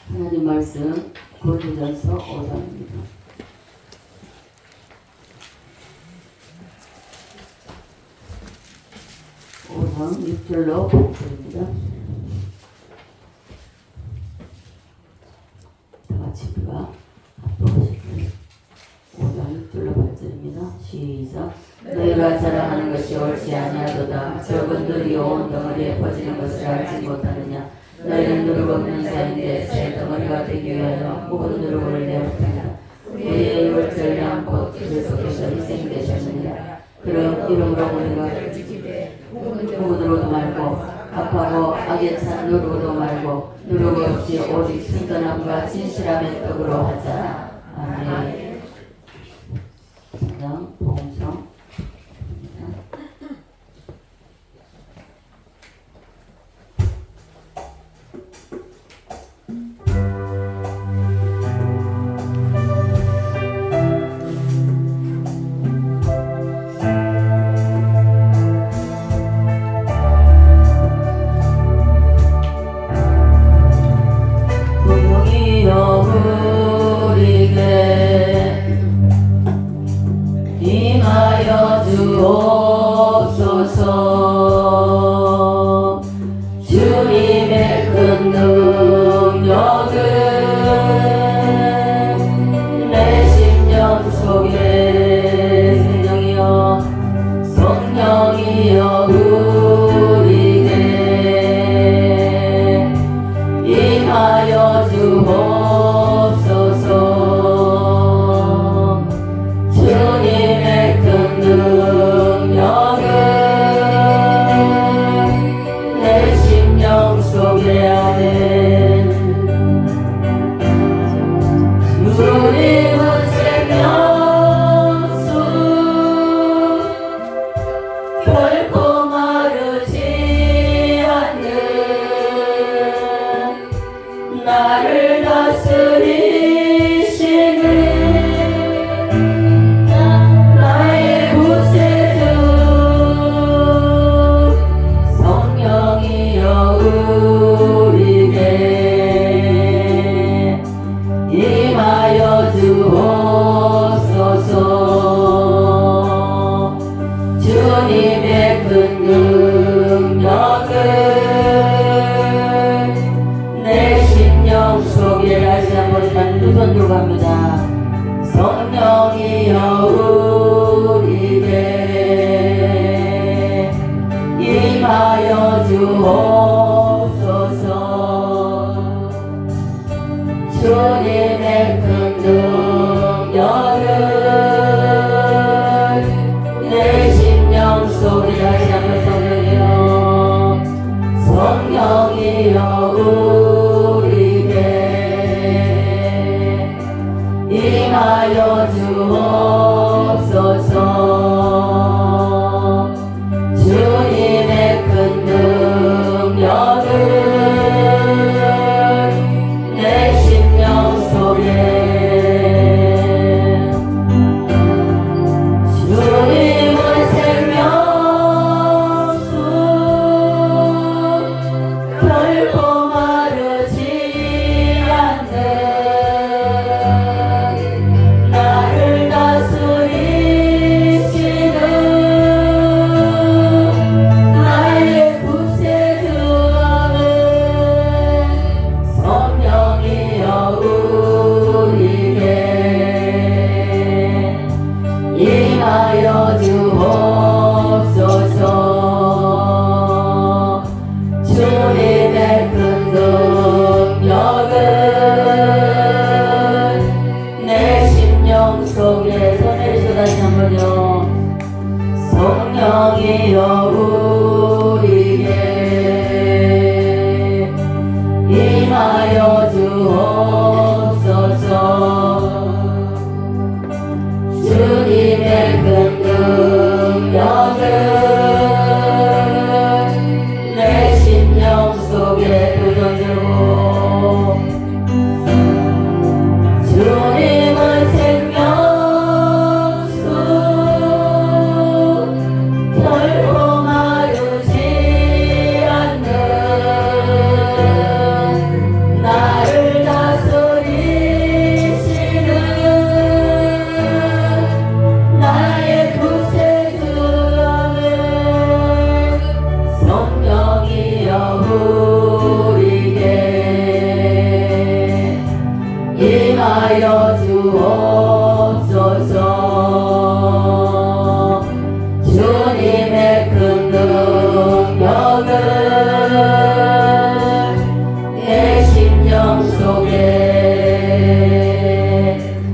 하나님 말씀 고린도전서 5장입니다. 5장 6절로 8절입니다. 다같이 우리가 합독하실 거예요. 5장 6절로 8절입니다. 시작. 너희가 자랑하는 것이 옳지 아니하도다. 적은들이 온 덩어리에 퍼지는 것을 알지 못하느냐. 너희는 누룩 없는 자인데 새 덩어리가 되기 위하여 묵은 누룩을 내었느니라. 우리의 율절량 곧 그리스도께서 희생되셨느니라. 그런 이름으로 우리가 누구로도 말고 악하고 악에 찬 누구로도 말고 누룩 없이 오직 순전함과 진실함의 떡으로 하자. 아멘. 다음 복음성 임하여 주옵소서. 주님의 큰 능력은 내 심령 속에 성령이여 우리에게 임하여 주옵소서. 주님의 큰 능력은 내 심령 속에 아멘. 주님은 생명수 결코 마르지 않는 나를 다스리시는 나의 구세주 성령이여 우리에게 임하여 주옵소서. 주님의 큰 능력은 내 심령 속에 다시 한번 두 손 들고 갑니다. 성령이여 우리에게 임하여 주옵소서. 주님의 큰 능력은 내 심령 속에 다시 한번 성령이여 우리에게 임하여 주옵소서. 주님의 큰 능력은 내 심령 속에 하여 주옵소서. 주님의 큰 능력을 내 심령 속에.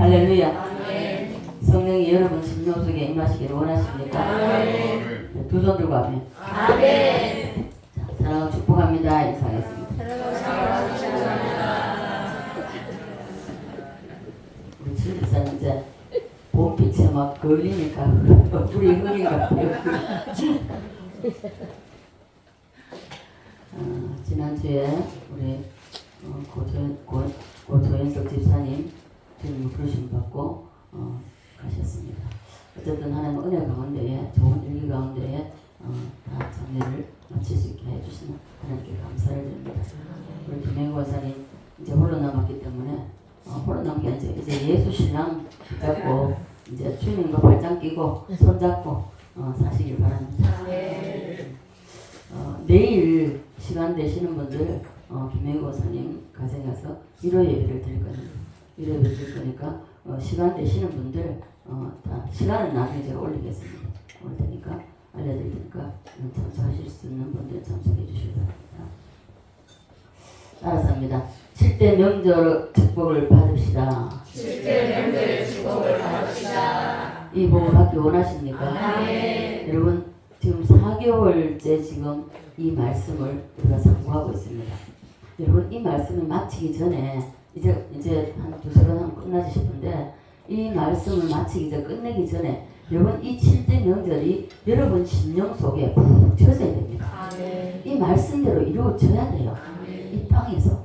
할렐루야. 성령이 여러분 심령 속에 임하시기를 원하십니까? 두 손 들고 아멘. 아멘. 자, 사랑하고 축복합니다. 인사하겠습니다. 우리 지리산 이제 봄빛에 막 걸리니까 우리 흐린 것 같아요. 지난주에 우리 고조연석 집사님 주님 부르심 받고 가셨습니다. 어쨌든 하나님 은혜 가운데에 좋은 일기 가운데에 다 장례를 마칠 수 있게 해주시는 하나님께 감사를 드립니다. 우리 김행 권사님 이제 홀로 남았기 때문에 홀로 남은 게 아니라 이제 예수 신랑 붙잡고 이제 주님과 발장 끼고 손 잡고 사시길 바랍니다. 내일 시간 되시는 분들 김행 권사님 가정에 가서 일요 예배를 드릴 겁니다. 일요 예배를 드릴 거니까 시간 되시는 분들 다 시간은 나중에 제가 올리겠습니다. 올 테니까 알려드릴 테니까 참석하실 수 있는 분들 참석해 주시기 바랍니다. 따라서 합니다. 7대 명절 축복을 받읍시다. 7대 명절의 축복을 받읍시다. 이 복을 받기 원하십니까? 아멘. 여러분 지금 4개월째 지금 이 말씀을 우리가 상고하고 있습니다. 여러분 이 말씀을 마치기 전에 이제 한 두세 번 하면 끝나지 싶은데 이 말씀을 마치기 전 끝내기 전에 여러분 이 7대 명절이 여러분 심령 속에 푹 젖어야 됩니다. 아멘. 이 말씀대로 이루어져야 돼요. 아멘. 이 땅에서.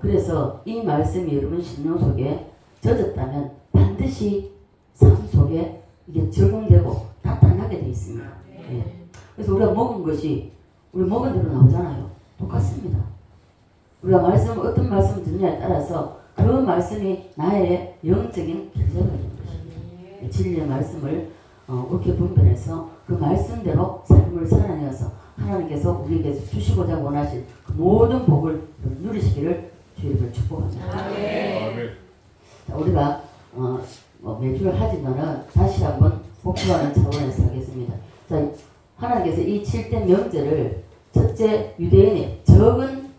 그래서 이 말씀이 여러분 심령 속에 젖었다면 반드시 삶 속에 이게 적용되고 나타나게 돼 있습니다. 예. 그래서 우리가 먹은 것이 우리 먹은 대로 나오잖아요. 똑같습니다. 우리가 어떤 말씀을 듣느냐에 따라서 그 말씀이 나의 영적인 결정을 하는 것입니다. 진리의 말씀을 옳게 분별해서 그 말씀대로 삶을 살아내어서 하나님께서 우리에게 주시고자 원하신 그 모든 복을 누리시기를 주님을 축복합니다. 자, 우리가 매주 하지만은 다시 한번 복수하는 차원에서 하겠습니다. 자, 하나님께서 이 7대 명절을 첫째 유대인의 적은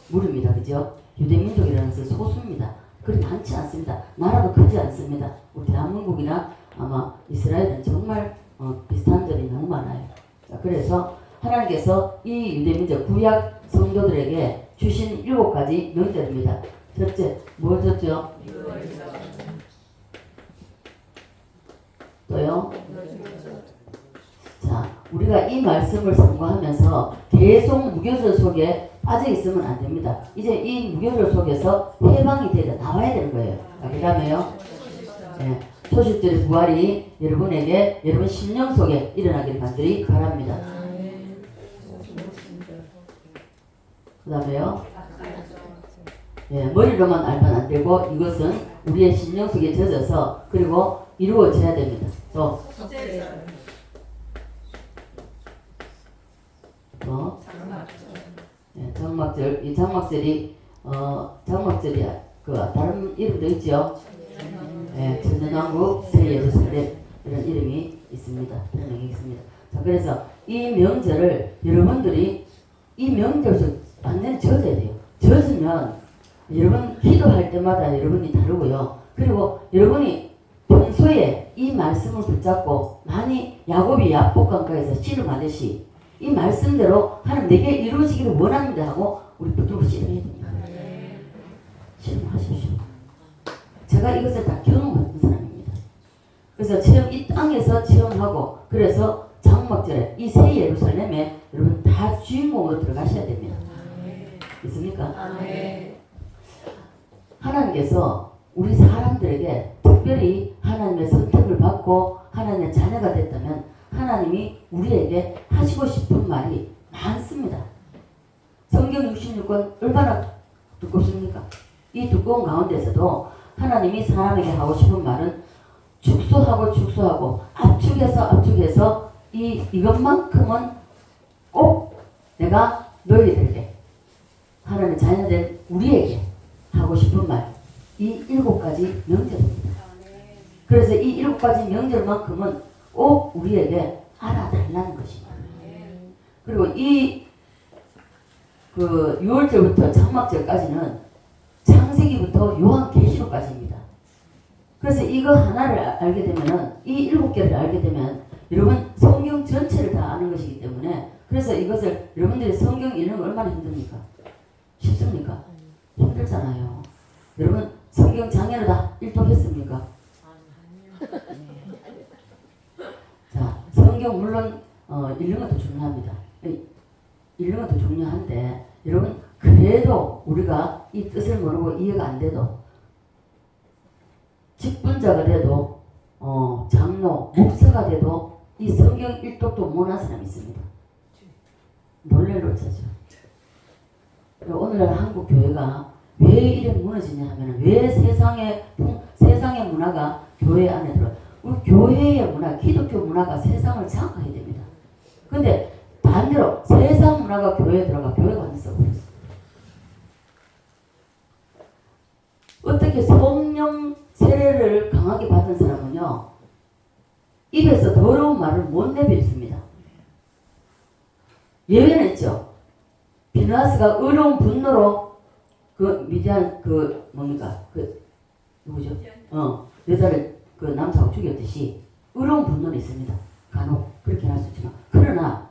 무리입니다. 그죠? 유대민족이라는 것은 소수입니다. 그리 많지 않습니다. 나라도 크지 않습니다. 우리 대한민국이나 아마 이스라엘은 정말 비슷한 점이 너무 많아요. 자, 그래서 하나님께서 이 유대민족 구약 성도들에게 주신 7가지 명절입니다. 첫째, 뭐였죠? 또요? 자, 우리가 이 말씀을 상고하면서 계속 무교절 속에 빠져 있으면 안 됩니다. 이제 이 무교절 속에서 해방이 나와야 되는 거예요. 그 다음에요. 네, 초식절의 부활이 여러분에게 여러분 심령 속에 일어나기를 간절히 바랍니다. 그 다음에요. 예, 머리로만 알면 안 되고 이것은 우리의 심령 속에 젖어서 그리고 이루어져야 됩니다. 또 장막절. 이 장막절이 장막절이 다른 이름도 있죠. 천년왕국 새 예루살렘 이런 이름이 있습니다. 별명이 있습니다. 자, 그래서 이 명절을 여러분들이 이 명절을 완전히 젖어야 돼요. 젖으면 여러분 기도할 때마다 여러분이 다르고요. 그리고 여러분이 평소에 이 말씀을 붙잡고 많이 야곱이 야복강가에서 씨름하듯이 이 말씀대로 하나님 내게 이루어지기를 원합니다 하고 우리 붙들고 씨름해야 됩니다. 씨름하십시오. 제가 이것을 다 경험한 사람입니다. 그래서 이 땅에서 체험하고 그래서 장막절에 이 새 예루살렘에 여러분 다 주인공으로 들어가셔야 됩니다. 있습니까? 하나님께서 우리 사람들에게 특별히 하나님의 선택을 받고 하나님의 자녀가 됐다면 하나님이 우리에게 하시고 싶은 말이 많습니다. 성경 66권 얼마나 두껍습니까? 이 두꺼운 가운데서도 하나님이 사람에게 하고 싶은 말은 축소하고 압축해서 이것만큼은 꼭 내가 너희들에게 하나님의 자녀된 우리에게 하고 하고 싶은 말, 이 7가지 명절입니다. 그래서 이 7가지 명절만큼은 꼭 우리에게 알아달라는 것입니다. 그리고 이 6월절부터 장막절까지는 창세기부터 요한계시록까지입니다. 그래서 이거 하나를 알게 되면은 이 7개를 알게 되면 여러분 성경 전체를 다 아는 것이기 때문에 그래서 이것을 여러분들이 성경 읽는 거 얼마나 힘듭니까? 쉽습니까? 힘들잖아요. 여러분 성경 장애로 다 일독했습니까? 자, 성경 물론 읽는 것도 중요합니다. 읽는 것도 중요한데 여러분 그래도 우리가 이 뜻을 모르고 이해가 안 돼도 직분자가 돼도 장로, 목사가 돼도 이 성경 일독도 못한 사람이 있습니다. 놀랄 노차죠. 오늘날 한국 교회가 왜 이래 무너지냐 하면 왜 세상의 문화가 교회 안에 들어요. 우리 교회의 문화, 기독교 문화가 세상을 장악하게 됩니다. 근데 반대로 세상 문화가 교회에 들어가 교회가 완전 썩어버렸어. 어떻게 성령 세례를 강하게 받은 사람은요 입에서 더러운 말을 못 내뱉습니다. 예외는 있죠. 비누아스가 의로운 분노로 미디안 뭡니까 누구죠? 여자를 남자하고 죽였듯이 의로운 분노는 있습니다. 간혹 그렇게 할 수 있지만 그러나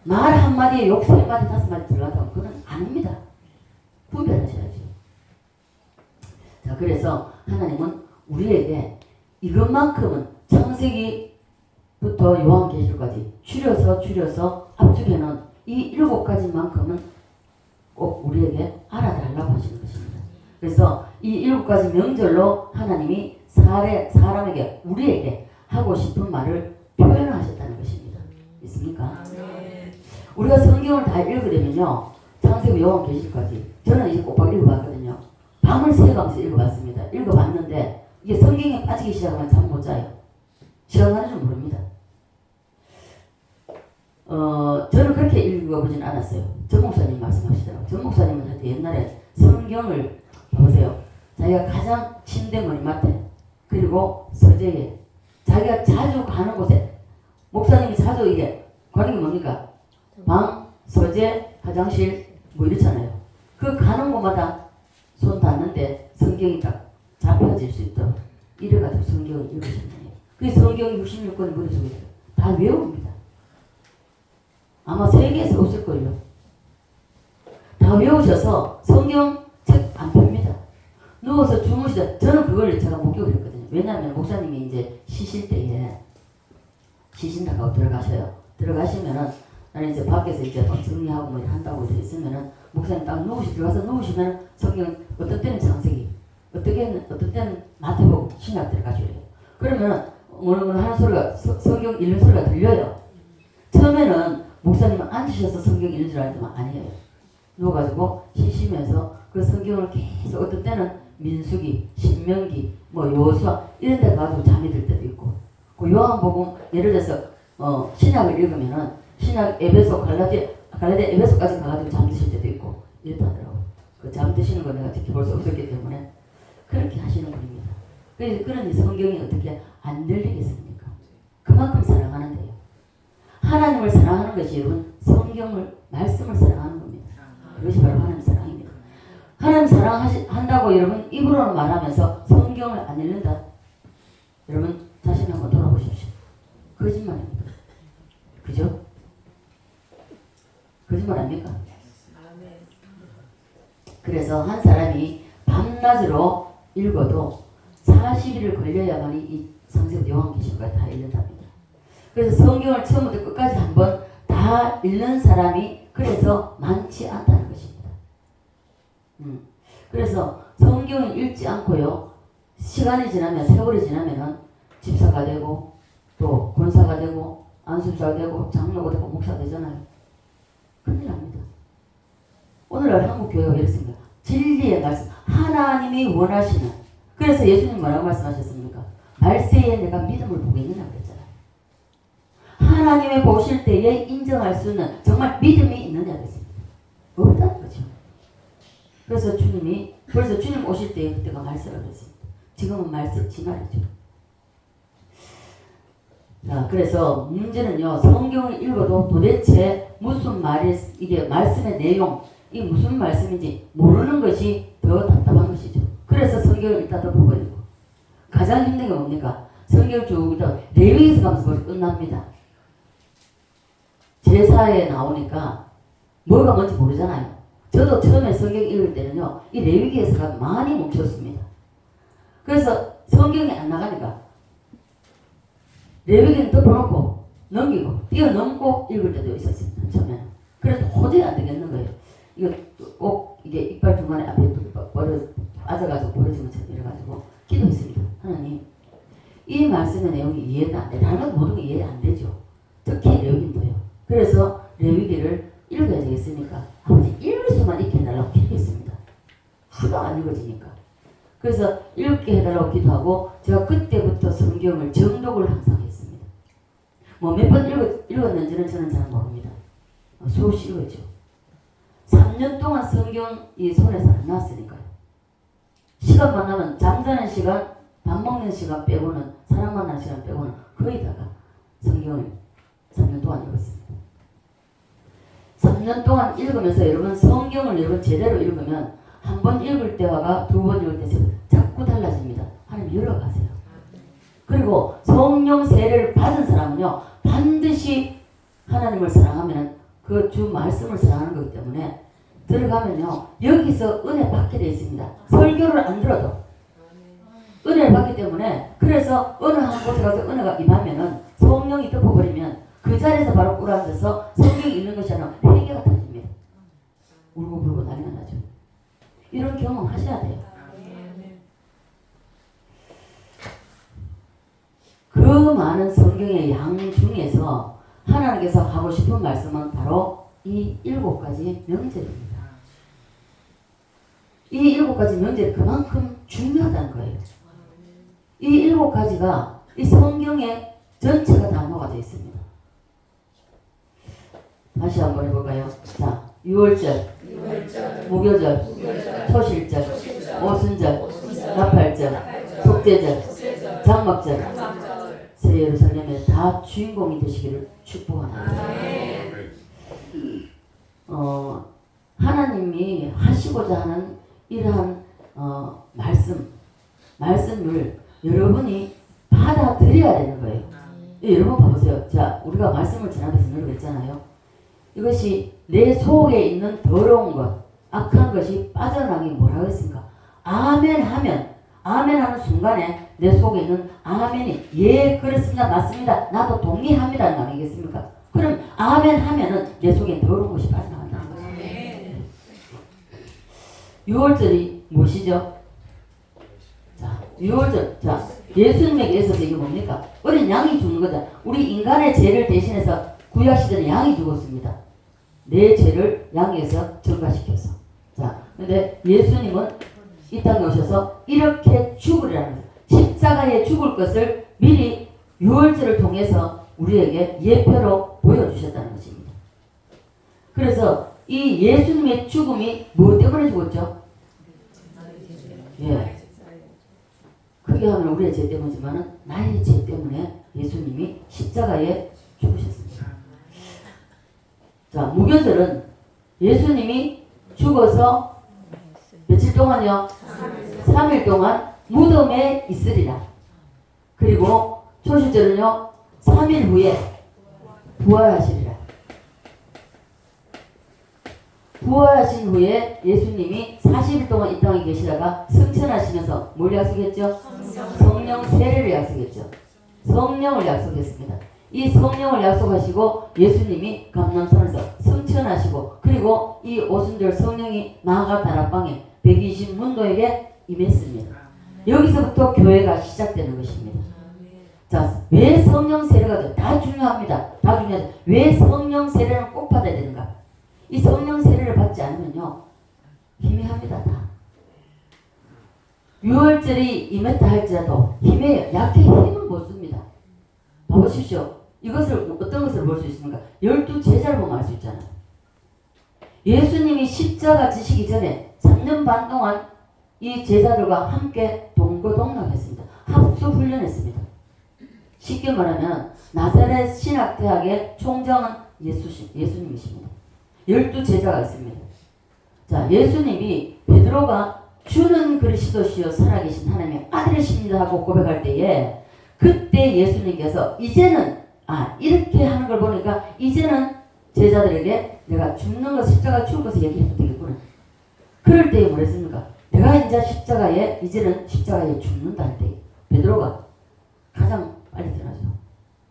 말 한마디에 욕 3마디 5마디 들어간다고 그건 아닙니다. 분별하셔야죠. 자, 그래서 하나님은 우리에게 이것만큼은 창세기부터 요한계시록까지 줄여서 압축해놓은 이 7가지만큼은 꼭 우리에게 알아달라고 하시는 것입니다. 그래서 이 7가지 명절로 하나님이 사람에게 우리에게 하고 싶은 말을 표현하셨다는 것입니다. 있습니까? 우리가 성경을 다 읽으려면요 창세기 요한계시록까지 저는 이제 꼭박 읽어봤거든요. 밤을 새가면서 읽어봤습니다. 읽어봤는데 이게 성경에 빠지기 시작하면 잠 못 자요. 시간 가는 줄 모릅니다. 저는 그렇게 읽어보진 않았어요. 전 목사님 말씀하시더라고요. 전 목사님은 하여튼 옛날에 성경을 보세요. 자기가 가장 침대 머리맡에 그리고 서재에 자기가 자주 가는 곳에 목사님이 자주 이게 가는 게 뭡니까? 방, 서재, 화장실 뭐 이렇잖아요. 그 가는 곳마다 손 닿는데 성경이 딱 잡혀질 수 있도록 이래가지고 성경을 읽으셨네요. 그 성경 66권이 머릿속에 다 외웁니다. 아마 세계에서 없을걸요. 다 외우셔서 성경 책 안 펴니다. 누워서 주무시다. 저는 그걸 제가 목격을 했거든요. 왜냐하면 목사님이 이제 쉬실 때에 쉬신다고 들어가셔요. 들어가시면은 나는 이제 밖에서 이제 막 정리하고 뭐 한다고 돼 있으면은 목사님 딱 들어가서 누우시면 성경 어떤 때는 창세기, 어떤 때는 마태복음 신약 들어가줘요. 그러면 어느 하는 소리가 성경 읽는 소리가 들려요. 처음에는 목사님은 앉으셔서 성경 읽는 줄 알지만 아니에요. 누워가지고 쉬시면서 그 성경을 계속 어떤 때는 민수기, 신명기, 뭐 여호수아 이런 데 가지고 잠이 들 때도 있고 그 요한복음 예를 들어서 신약을 읽으면은 신약 에베소 갈라디아 에베소까지 가가지고 잠드실 때도 있고 이렇다더라고요. 그 잠드시는 거 내가 지켜볼 수 없었기 때문에 그렇게 하시는 분입니다. 그러니 성경이 어떻게 안 들리겠습니까? 그만큼 사랑하는데요. 하나님을 사랑하는 것이 여러분 성경을 말씀을 사랑하는 겁니다. 그것이 바로 하나님 사랑입니다. 하나님 사랑한다고 여러분 입으로는 말하면서 성경을 안 읽는다. 여러분 자신 한번 돌아보십시오. 거짓말입니다. 그죠? 거짓말 아닙니까? 그래서 한 사람이 밤낮으로 읽어도 40일을 걸려야만이 이 창세기 요한계시록까지 다 읽는답니다. 그래서 성경을 처음부터 끝까지 한번 다 읽는 사람이 그래서 많지 않다는 것입니다. 그래서 성경을 읽지 않고요. 시간이 지나면 세월이 지나면은 집사가 되고 또 권사가 되고 안수사가 되고 장로가 되고 목사가 되잖아요. 큰일 납니다. 오늘날 한국 교회가 이렇습니다. 진리의 말씀 하나님이 원하시는 그래서 예수님 뭐라고 말씀하셨습니까? 말세에 내가 믿음을 보겠느냐 그랬잖아요. 하나님의 보실 때에 인정할 수 있는 정말 믿음이 있느냐 그랬습니다. 없다는 거죠. 그래서 주님이 벌써 주님 오실 때 그때가 말세라 그랬습니다. 지금은 말세 지말이죠. 자, 그래서 문제는요, 성경을 읽어도 도대체 무슨 말이, 이게 말씀의 내용, 이게 무슨 말씀인지 모르는 것이 더 답답한 것이죠. 그래서 성경을 읽다 덮어버리고, 가장 힘든 게 뭡니까? 성경을 쭉 읽다 레위기에서 가면서 머리 끝납니다. 제사에 나오니까 뭐가 뭔지 모르잖아요. 저도 처음에 성경 읽을 때는요, 이 레위기에서가 많이 멈췄습니다. 그래서 성경이 안 나가니까 레위기는 덮어놓고 넘기고 뛰어넘고 읽을 때도 있었습니다. 처음에는. 그래도 도저히 안 되겠는 거예요. 이거 꼭 이게 이빨 중간에 앞에 빠져가지고 벌어진 것처럼 이래가지고 기도했습니다. 하나님, 이 말씀의 내용이 이해가 안 돼. 다른 건 모든 게 이해 안 되죠. 특히 레위기도요. 그래서 레위기를 읽어야 되겠으니까 아버지 읽을 수만 있게 해달라고 기도했습니다. 하도 안 읽어지니까. 그래서 읽게 해달라고 기도하고 제가 그때부터 성경을 정독을 항상 했습니다. 뭐 몇 번 읽었는지는 저는 잘 모릅니다. 수없이 읽었죠. 3년 동안 성경이 손에서 안 나왔으니까요. 시간 만나면 잠자는 시간, 밥 먹는 시간 빼고는, 사람 만나는 시간 빼고는 거의 다가 성경을 3년 동안 읽었습니다. 3년 동안 읽으면서 여러분 성경을 여러분 제대로 읽으면 한 번 읽을 때와 두 번 읽을 때 자꾸 달라집니다. 하나님 열어가세요. 그리고 성령 세례를 받은 사람은요, 반드시 하나님을 사랑하면 그 주 말씀을 사랑하는 거기 때문에 들어가면요, 여기서 은혜 받게 되어 있습니다. 설교를 안 들어도 은혜를 받기 때문에, 그래서 어느 한 곳에 가서 은혜가 임하면은 성령이 덮어버리면 그 자리에서 바로 꿇어앉아서 성경이 있는 것이 아니라 회개가 터집니다. 울고 불고 난리가 나죠. 이런 경험 하셔야 돼요. 그 많은 성경의 양 중에서 하나님께서 하고 싶은 말씀은 바로 이 7가지 명제입니다. 이 7가지 명제는 그만큼 중요하다는 거예요. 이 7가지가 이 성경의 전체가 다 녹아져 있습니다. 다시 한번 해볼까요? 자, 유월절, 무교절, 초실절, 오순절, 나팔절, 속죄절, 장막절, 새 예루살렘에 다 주인공이 되시기를 축복합니다. 하나님이 하시고자 하는 이러한 말씀을 여러분이 받아들여야 되는 거예요. 여러분 봐보세요. 자, 우리가 말씀을 지나면서 늘 그랬잖아요. 이것이 내 속에 있는 더러운 것, 악한 것이 빠져나가기 뭐라고 했습니까? 아멘 하면, 아멘 하는 순간에 내 속에 있는 아멘이 예 그렇습니다, 맞습니다, 나도 동의합니다는 거 아니겠습니까? 그럼 아멘 하면은 내 속에 더러운 것이 빠져나간다는 거죠. 6월절이 무엇이죠? 자, 6월절. 자, 예수님에게 있어서 이게 뭡니까? 어린 양이 죽는 거죠. 우리 인간의 죄를 대신해서 구약시대는 양이 죽었습니다. 내 죄를 양에서 전가시켜서. 자, 근데 예수님은 이 땅에 오셔서 이렇게 죽으리라는 거예요. 십자가에 죽을 것을 미리 6월절을 통해서 우리에게 예표로 보여주셨다는 것입니다. 그래서 이 예수님의 죽음이 뭐 때문에 죽었죠? 예. 크게 하면 우리의 죄 때문이지만 나의 죄 때문에 예수님이 십자가에 죽으셨습니다. 자, 무교절은 예수님이 죽어서 며칠 동안요? 3일 동안 무덤에 있으리라. 그리고 초실절은요, 3일 후에 부활하시리라. 부활하신 후에 예수님이 40일 동안 이 땅에 계시다가 승천하시면서 뭘 약속했죠? 성령 세례를 약속했죠. 성령을 약속했습니다. 이 성령을 약속하시고 예수님이 감람산에서 승천하시고, 그리고 이 오순절 성령이 나아가 다락방에 120문도에게 임했습니다. 여기서부터 교회가 시작되는 것입니다. 자, 왜 성령 세례가 돼? 다 중요합니다. 다 중요하죠. 왜 성령 세례를 꼭 받아야 되는가? 이 성령 세례를 받지 않으면요, 희미합니다. 다. 6월절이 임했다 할지라도 힘에 약해 힘은 못 씁니다. 봐보십시오. 이것을 어떤 것을 볼 수 있습니까? 12제자를 보면 알 수 있잖아요. 예수님이 십자가 지시기 전에 3년 반 동안 이 제자들과 함께 동거동락했습니다. 합수 훈련했습니다. 쉽게 말하면 나사렛 신학대학의 총장은 예수님이십니다. 12제자가 있습니다. 자, 예수님이 베드로가 주는 그리스도시요 살아계신 하나님의 아들이십니다 하고 고백할 때에 그때 예수님께서 이제는 이렇게 하는 걸 보니까 이제는 제자들에게 내가 죽는 것 십자가 죽을 것을 얘기해도 되겠구나. 그럴 때에 뭐랬습니까? 내가 이제 이제는 십자가에 죽는다 할 때 베드로가 가장 빨리 떠나죠.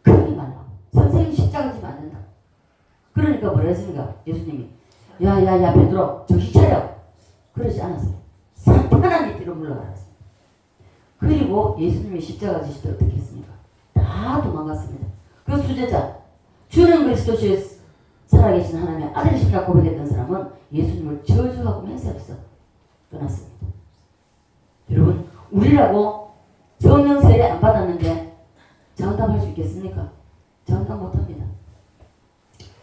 크게 말라. 선생님 십자가 지면 안 된다. 그러니까 뭐라 했습니까? 예수님이 야야야 베드로 정신 차려. 그러지 않았어요. 사탄아 네 뒤로 물러가라. 그리고 예수님이 십자가 지실 때 어떻게 했습니까? 다 도망갔습니다. 그 수제자 주는 그리스도시에 살아계신 하나님의 아들이시라 고백했던 사람은 예수님을 저주하고 맹세하면서 떠났습니다. 여러분 우리라고 성령 세례 안 받았는데 장담할 수 있겠습니까? 장담 못합니다.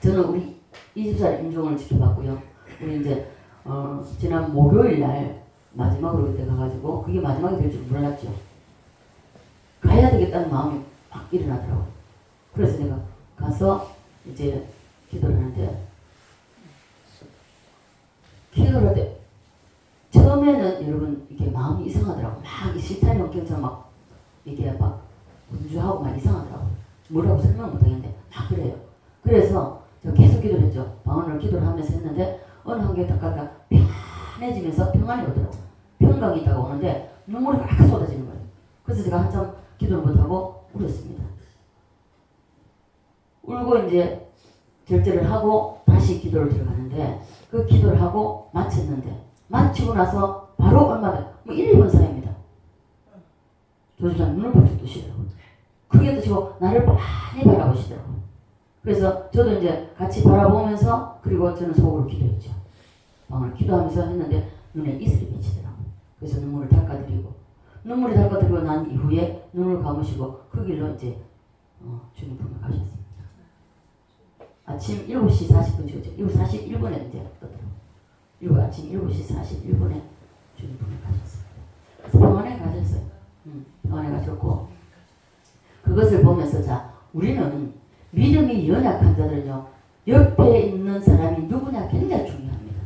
저는 우리 20살 임종을 지켜봤고요. 우리 이제 지난 목요일 날 마지막으로 그때 가가지고 그게 마지막이 될 줄 몰랐죠. 가야 되겠다는 마음이 막 일어나더라고요. 그래서 내가 가서 이제 기도를 하는데 기도를 할 때 처음에는 여러분 이게 마음이 이상하더라고요. 막 실타리 원경처럼 막 이게 막 분주하고 막 이상하더라고요. 뭐라고 설명 못하겠는데 막 그래요. 그래서 제가 계속 기도를 했죠. 방언을 기도를 하면서 했는데 어느 한개 딱 가다가 편해지면서 평안이 오더라고요. 평강이 있다가 오는데 눈물이 막 쏟아지는 거예요. 그래서 제가 한참 기도를 못하고 울었습니다. 울고 이제 절제를 하고 다시 기도를 들어가는데 그 기도를 하고 마쳤는데 마치고 나서 바로 얼마 전 1, 2분 사이입니다. 조주장 눈을 번쩍 뜨시더라고요. 크게 뜨시고 나를 많이 바라보시더라고요. 그래서 저도 이제 같이 바라보면서 그리고 저는 속으로 기도했죠. 방을 기도하면서 했는데 눈에 이슬이 비치더라고요. 그래서 눈물을 닦아드리고 눈물이 닦아드리고 난 이후에 눈을 감으시고 그 길로 이제 주님 품에 가셨습니다. 아침 7시 40분 지었죠. 7시 41분에 이제 떴더라고요. 아침 7시 41분에 주님 품에 가셨습니다. 그래서 병원에 가셨어요. 병원에 가셨고 그것을 보면서 자 우리는 믿음이 연약한 자들은요 옆에 있는 사람이 누구냐 굉장히 중요합니다.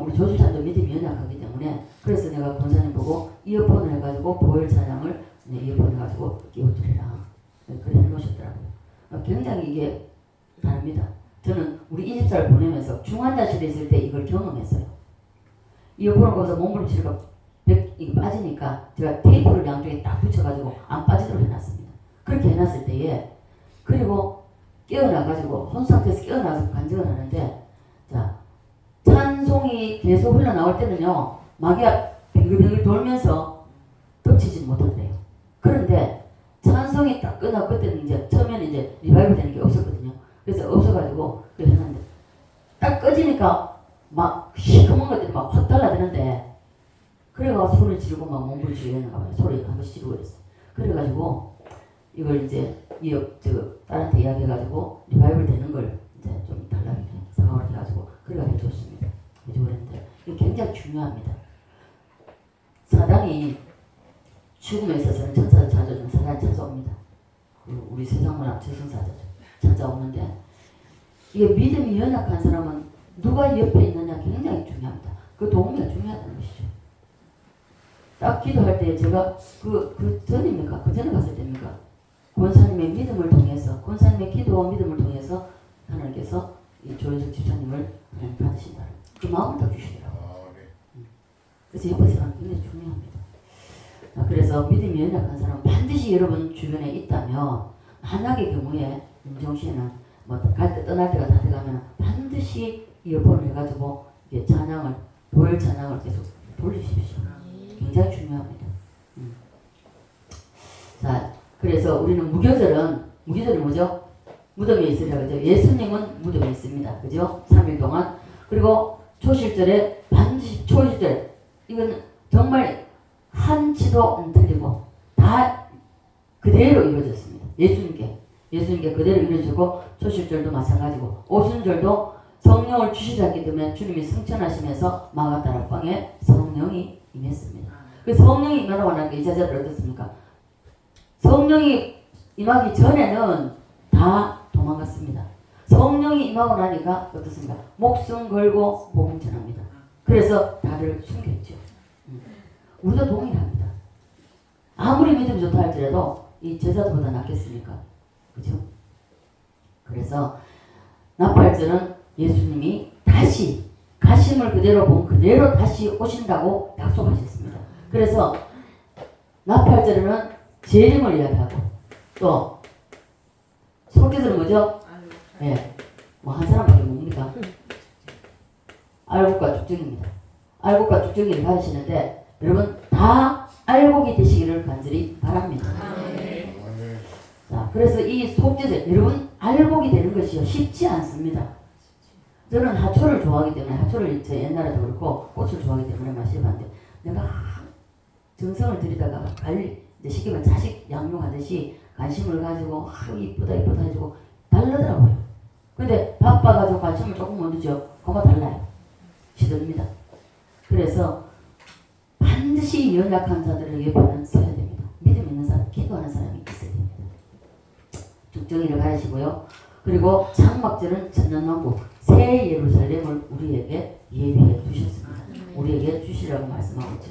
우리 조주찬도 믿음이 연약하기 때문에 그래서 내가 권사님 보고 이어폰을 해가지고 보혈 찬양을 이어폰 해가지고 끼워드리라 그래 해놓으셨더라고요. 굉장히 이게 다릅니다. 저는 우리 20살 보내면서 중환자실에 있을 때 이걸 경험했어요. 이어폰을 거기서 몸부림치니까 이게 빠지니까 제가 테이프를 양쪽에 딱 붙여가지고 안 빠지도록 해놨습니다. 그렇게 해놨을 때에 그리고 깨어나가지고 혼 상태에서 깨어나서 간증을 하는데 자 찬송이 계속 흘러나올 때는요 마귀가 빙글빙글 돌면서 덮치지 못한대요. 그런데 찬송이 딱 끝나고 그때는 이제 처음에는 이제 리바이벌 되는 게 없었거든요. 그래서 없어가지고 그렇게 했는데 딱 꺼지니까 막 시커먼 것들이 막 확 달라드는데 그래가 소리를 지르고 막 몸부림치고 이랬는가 봐요. 소리 한 번씩 지르고 그랬어요. 그래가지고 이걸 이제 딸한테 이야기해가지고 리바이벌 되는 걸 이제 좀 달라고 상황을 해가지고 그래가 해줬습니다. 해주고 그랬는데 이게 굉장히 중요합니다. 사단이 죽음에 있어서는 천사를 찾아주면 사단이 찾아옵니다. 우리 세상문화 저승사자죠. 찾아오는데 이게 믿음이 연약한 사람은 누가 옆에 있느냐 굉장히 중요합니다. 그 도움이 중요하다는 것이죠. 딱 기도할 때 제가 그 전입니까? 그 전에 갔을 때입니까? 권사님의 믿음을 통해서 권사님의 기도와 믿음을 통해서 하나님께서 이 조현석 집사님을 받으신다. 그 마음을 다 주시더라고요. 그래서 옆에 사람 굉장히 중요합니다. 그래서 믿음이 연약한 사람은 반드시 여러분 주변에 있다면 만약의 경우에 윤정씨는 갈 때 떠날 때가 다 돼가면 반드시 이어폰을 해가지고 이게 찬양을 보혈 찬양을 계속 돌리십시오. 굉장히 중요합니다. 자, 그래서 우리는 무교절이 뭐죠? 무덤에 있으리라 그죠? 예수님은 무덤에 있습니다. 그죠? 3일 동안. 그리고 초실절에 반드시 초실절 이건 정말 한치도 안 틀리고 다 그대로 이루어졌습니다. 예수님께 그대로 이루어지고 초실절도 마찬가지고 오순절도 성령을 주시자 했기 때문에 주님이 승천하시면서 마가다라 방에 성령이 임했습니다. 그 성령이 임하라고 하는 게 이 제자들 어떻습니까? 성령이 임하기 전에는 다 도망갔습니다. 성령이 임하고 나니까 어떻습니까? 목숨 걸고 복음 전합니다. 그래서 다들 숨겼죠. 우리도 동일합니다. 아무리 믿음이 좋다 할지라도 이 제자들보다 낫겠습니까? 그죠? 그래서 나팔절은 예수님이 다시 가심을 그대로 본 그대로 다시 오신다고 약속하셨습니다. 그래서 나팔절에는 재림을 이야기하고 또 속죄절은 뭐죠? 예, 뭐 한 사람밖에 뭡니까? 알곡과 죽정입니다. 알곡과 죽정이를 가르치는데 여러분 다 알곡이 되시기를 간절히 바랍니다. 자, 그래서 이 속죄절 여러분 알곡이 되는 것이요 쉽지 않습니다. 저는 하초를 좋아하기 때문에 하초를 제 옛날에도 그렇고 꽃을 좋아하기 때문에 마셔봤는데 내가 정성을 들이다가 관리 이제 쉽게 말해 자식 양육하듯이 관심을 가지고 이쁘다 해주고 다르더라고요. 근데 바빠가지고 관심을 조금 못 주죠. 그거 달라요. 시듭니다. 그래서 반드시 연약한 자들을 옆에는 서야 됩니다. 믿음 있는 사람, 기도하는 사람이 있어야 됩니다. 죽정이를 가르치고요. 그리고 장막절은 천년왕국 새 예루살렘을 우리에게 예비해 두셨습니다. 우리에게 주시라고 말씀하고 있죠.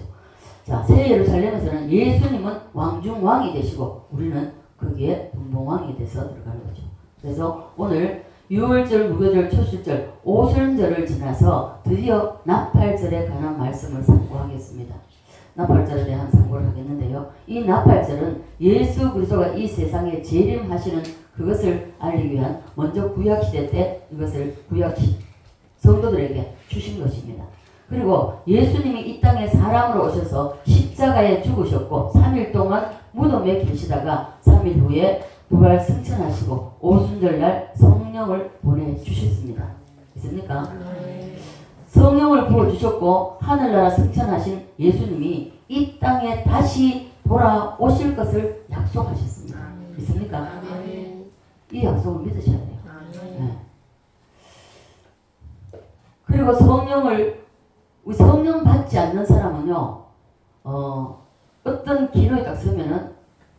자, 새 예루살렘에서는 예수님은 왕중왕이 되시고 우리는 거기에 분봉왕이 돼서 들어가는 거죠. 그래서 오늘 6월절, 무교절, 초실절, 오순절을 지나서 드디어 나팔절에 관한 말씀을 상고하겠습니다. 나팔절에 대한 상고를 하겠는데요. 이 나팔절은 예수 그리스도가 이 세상에 재림하시는 그것을 알리기 위한 먼저 구약시대 때 이것을 구약 성도들에게 주신 것입니다. 그리고 예수님이 이 땅에 사람으로 오셔서 십자가에 죽으셨고 3일 동안 무덤에 계시다가 3일 후에 부활 승천하시고 오순절날 성령을 보내주셨습니다. 있습니까? 성령을 부어주셨고 하늘나라 승천하신 예수님이 이 땅에 다시 돌아오실 것을 약속하셨습니다. 있습니까? 이 약속을 믿으셔야 돼요. 네. 그리고 성령 받지 않는 사람은요, 어떤 기로에 딱 서면은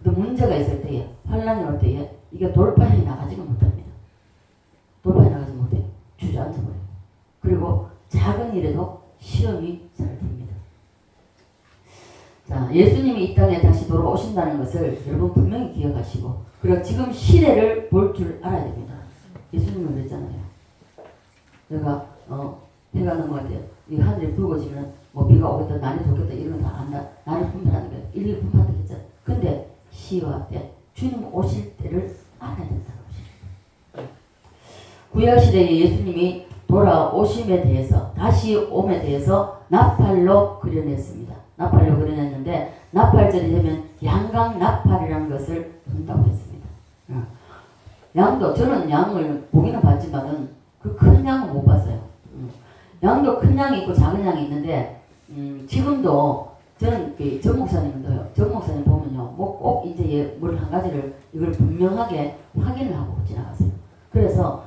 또 문제가 있을 때에, 환란이 올 때에 이게 돌파해 나가지가 못합니다. 돌파해 나가지 못해요. 주저앉아 버려요. 그리고 작은 일에도 시험이 잘 듭니다. 자, 예수님이 이 땅에 다시 돌아오신다는 것을 여러분 분명히 기억하시고, 그리고 지금 시대를 볼 줄 알아야 됩니다. 예수님은 그랬잖아요. 내가 해가 넘어갈 때 이 하늘이 붉어지면 뭐 비가 오겠다, 날이 좋겠다 이런 거 다 안다. 나를 분별하는 거예요. 일일이 분별한다 했잖아요. 근데 시와 때 주님 오실 때를 알아야 된다는 것입니다. 구약시대에 예수님이 돌아오심에 대해서 다시 옴에 대해서 나팔로 그려냈습니다. 나팔로 그려냈는데 나팔절이 되면 양강나팔이라는 것을 본다고 했습니다. 양도 저는 양을 보기는 봤지만은 그 큰 양은 못 봤어요. 양도 큰 양이 있고 작은 양이 있는데 지금도 저는 전 목사님도요. 전 목사님 보면요, 뭐 꼭 이제 뭘 한 가지를 이걸 분명하게 확인을 하고 지나가세요. 그래서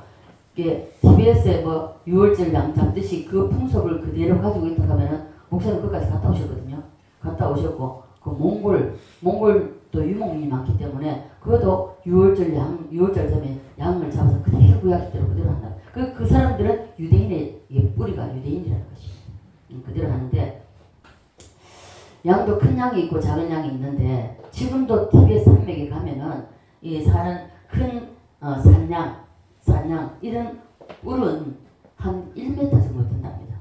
이게 TBS에 뭐 6월절 양 잡듯이 그 풍속을 그대로 가지고 있다 하면은 목사님 끝까지 갔다 오셨거든요. 갔다 오셨고 그 몽골도 유목민이 많기 때문에 그것도 6월절 되면 양을 잡아서 그대로 구약대로 그대로 한다. 그 사람들은 유대인의 뿌리가 유대인이라는 것입니다. 그대로 하는데 양도 큰 양이 있고 작은 양이 있는데 지금도 TBS 산맥에 가면은 이 사는 큰 산양 이런 뿔은 한 1m 정도 된답니다.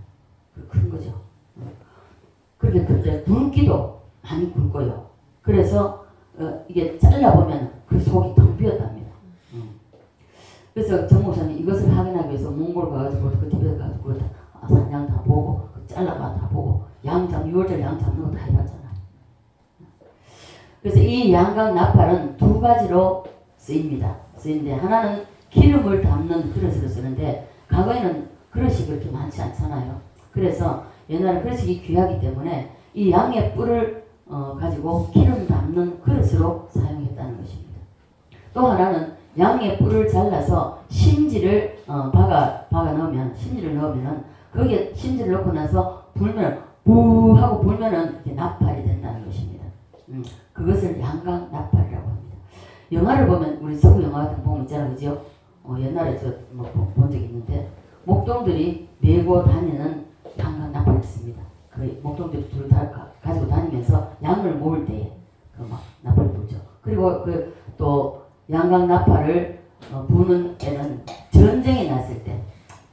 큰 거죠. 그렇게 근데 굵기도 많이 굵고요. 그래서 이게 잘라보면 그 속이 텅 비었답니다. 그래서 정 목사님 이것을 확인하기 위해서 몽골 가가지고 그 TV에 가가지고 산양 다 보고 잘라봐 다 보고 양 6월절 양 잡는 거 다 해봤잖아요. 그래서 이 양강 나팔은 두 가지로 쓰이는데 하나는 기름을 담는 그릇으로 쓰는데 과거에는 그릇이 그렇게 많지 않잖아요. 그래서 옛날에 그릇이 귀하기 때문에 이 양의 뿔을 가지고 기름 담는 그릇으로 사용했다는 것입니다. 또 하나는 양의 뿔을 잘라서 심지를 박아 넣으면 심지를 넣으면은 거기에 심지를 넣고 나서 불면 부 하고 불면은 이게 나팔이 된다는 것입니다. 그것을 양각 나팔이라고 합니다. 영화를 보면 우리 서구 영화 같은 거 보면 있잖아요, 그죠? 옛날에 저 뭐 본 적이 있는데 목동들이 메고 다니는 양각 나팔이 있습니다. 그 목동들이 둘 다 가지고 다니면서 양을 모을 때에 그 막 나팔 불죠. 그리고 그 또 양각 나팔을 부는 때는 전쟁이 났을 때,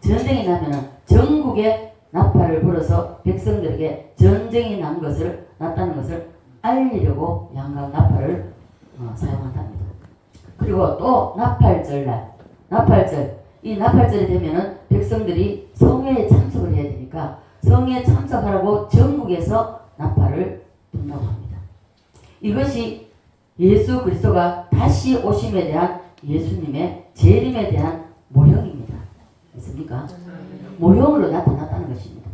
전쟁이 나면은 전국에 나팔을 불어서 백성들에게 전쟁이 났다는 것을 알리려고 양각 나팔을 사용한답니다. 그리고 또 나팔절날, 이 나팔절이 되면은 백성들이 성회에 참석을 해야 되니까 성회에 참석하라고 전국에서 나팔을 분다고 합니다. 이것이 예수 그리스도가 다시 오심에 대한 예수님의 재림에 대한 모형입니다. 있습니까? 모형으로 나타났다는 것입니다.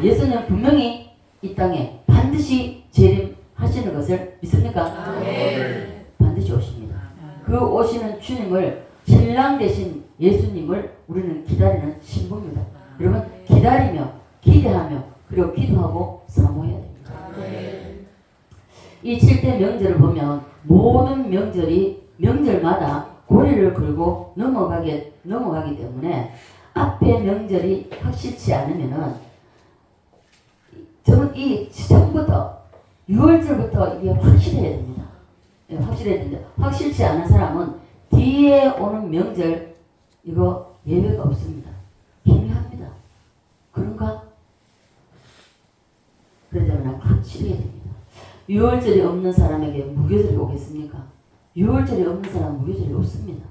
예수님은 분명히 이 땅에 반드시 재림하시는 것을 믿습니까? 네. 반드시 오십니다. 그 오시는 주님을 신랑 되신 예수님을 우리는 기다리는 신부입니다. 여러분 기다리며 기대하며 그리고 기도하고 사모해야 됩니다. 이 7대 명절을 보면 모든 명절마다 고리를 걸고 넘어가기 때문에 앞에 명절이 확실치 않으면은 저는 이 처음부터 6월절부터 이게 확실해야 됩니다. 확실해야 됩니다. 확실치 않은 사람은 뒤에 오는 명절 이거 예외가 없습니다. 희미합니다. 그런가? 그러기 때문에 확실해야 됩니다. 6월절이 없는 사람에게 무교절이 오겠습니까? 6월절이 없는 사람은 무교절이 없습니다.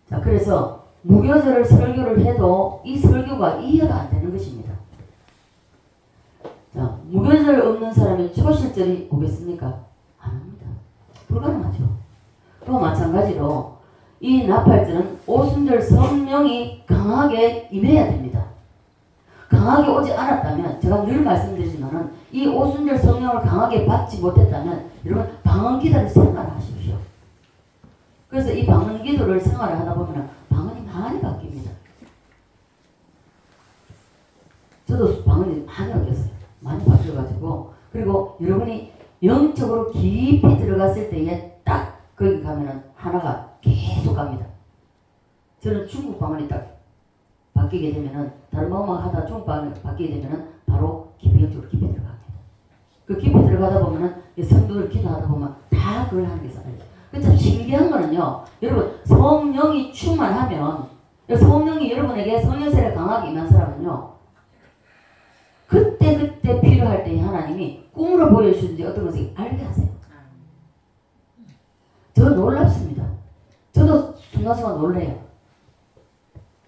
자, 그래서 무교절을 설교를 해도 이 설교가 이해가 안 되는 것입니다. 자, 무교절 없는 사람이 초실절이 오겠습니까? 안 옵니다. 불가능하죠. 또 마찬가지로 이 나팔절은 오순절 성령이 강하게 임해야 됩니다. 강하게 오지 않았다면 제가 늘 말씀드리지만은 이 오순절 성령을 강하게 받지 못했다면 여러분 방언기도를 생활하십시오. 그래서 이 방언기도를 생활을 하다 보면 방언이 많이 바뀝니다. 저도 방언이 많이 바뀌었어요. 많이 바뀌어가지고 그리고 여러분이 영적으로 깊이 들어갔을 때에 딱 거기 가면은 하나가 계속 갑니다. 저는 중국 방언이 딱 바뀌게 되면은 다른 방언만 하다 중국 방언이 바뀌게 되면은 바로 영적으로 깊이 들어갑니다. 그 깊이 들어가다 보면은 성도들 기도하다 보면 다 그걸 하는 게 있어요. 참 신기한 거는요, 여러분 성령이 충만하면 성령이 여러분에게 성령세를 강하게 임한 사람은요, 그때 필요할 때 하나님이 꿈으로 보여주는지 어떤 것을 알게 하세요. 저 놀랍습니다. 저도 순간순간 놀래요.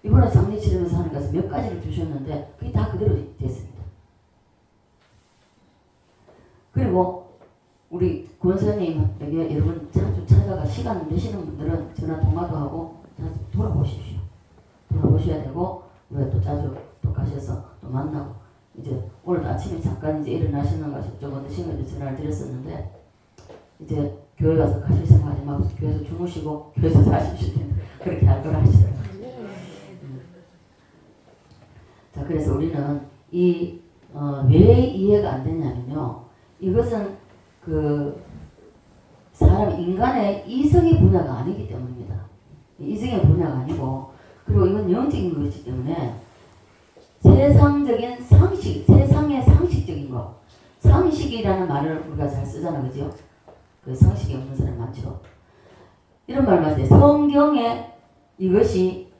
이번에 장례 치르면서 하는 것은 몇 가지를 주셨는데 그게 다 그대로 됐습니다. 그리고 우리 권사님에게 여러분 자주 찾아가 시간 내시는 분들은 전화 통화도 하고 자주 돌아보십시오. 돌아보셔야 되고 우리가 또 자주 또 가셔서 또 만나고 이제 오늘도 아침에 잠깐 이제 일어나시는 것이 좀 어떤 시간에 전화를 드렸었는데 이제 교회 가서 가실 생각하지 말고 교회에서 주무시고 교회에서 자십시오. 그렇게 할 거라 하시더라고요. 자, 그래서 우리는 왜 이해가 안 되냐면요. 이것은 그 사람 인간의 이성의 분야가 아니기 때문입니다. 이성의 분야가 아니고 그리고 이건 영적인 것이기 때문에 세상적인 상식, 세상의 상식적인 거, 상식이라는 말을 우리가 잘 쓰잖아요, 그죠? 그 상식이 없는 사람 많죠. 이런 말 맞아요. 성경에 이것이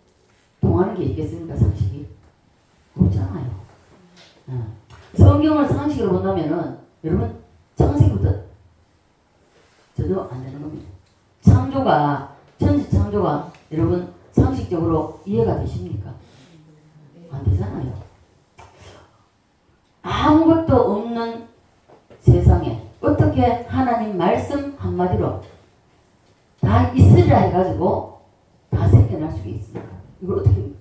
통하는 게 있겠습니까, 상식이? 없잖아요. 성경을 상식으로 본다면은 여러분 창세기부터 전혀 안 되는 겁니다. 천지 창조가 여러분 상식적으로 이해가 되십니까? 안 되잖아요. 아무것도 없는 세상에 어떻게 하나님 말씀 한마디로 다 있으리라 해가지고 다 생겨날 수가 있습니까? 이걸 어떻게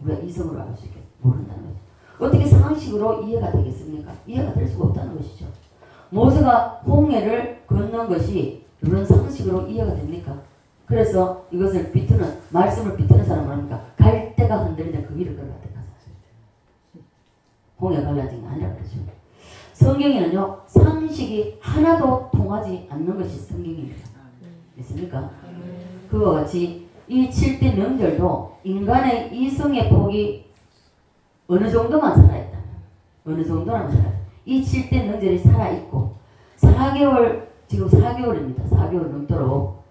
우리가 이성으로 알 수 있겠어요? 모른다는 거죠. 어떻게 상식으로 이해가 되겠습니까? 이해가 될 수가 없다는 것이죠. 모세가 홍해를 건넌 것이 이런 상식으로 이해가 됩니까? 그래서 이것을 비트는 말씀을 비트는 사람은 뭡니까? 갈대가 흔들리는 그 위를 걸어야 된다. 홍해 갈라진 게 아니라 그러죠. 성경에는요 상식이 하나도 통하지 않는 것이 성경입니다. 있습니까? 그와 같이 이 7대 명절도 인간의 이성의 폭이 어느 정도만 살아있다면 어느 정도만 살아있다. 이 7대 명절이 살아있고 4개월 지금 4개월입니다. 4개월 넘도록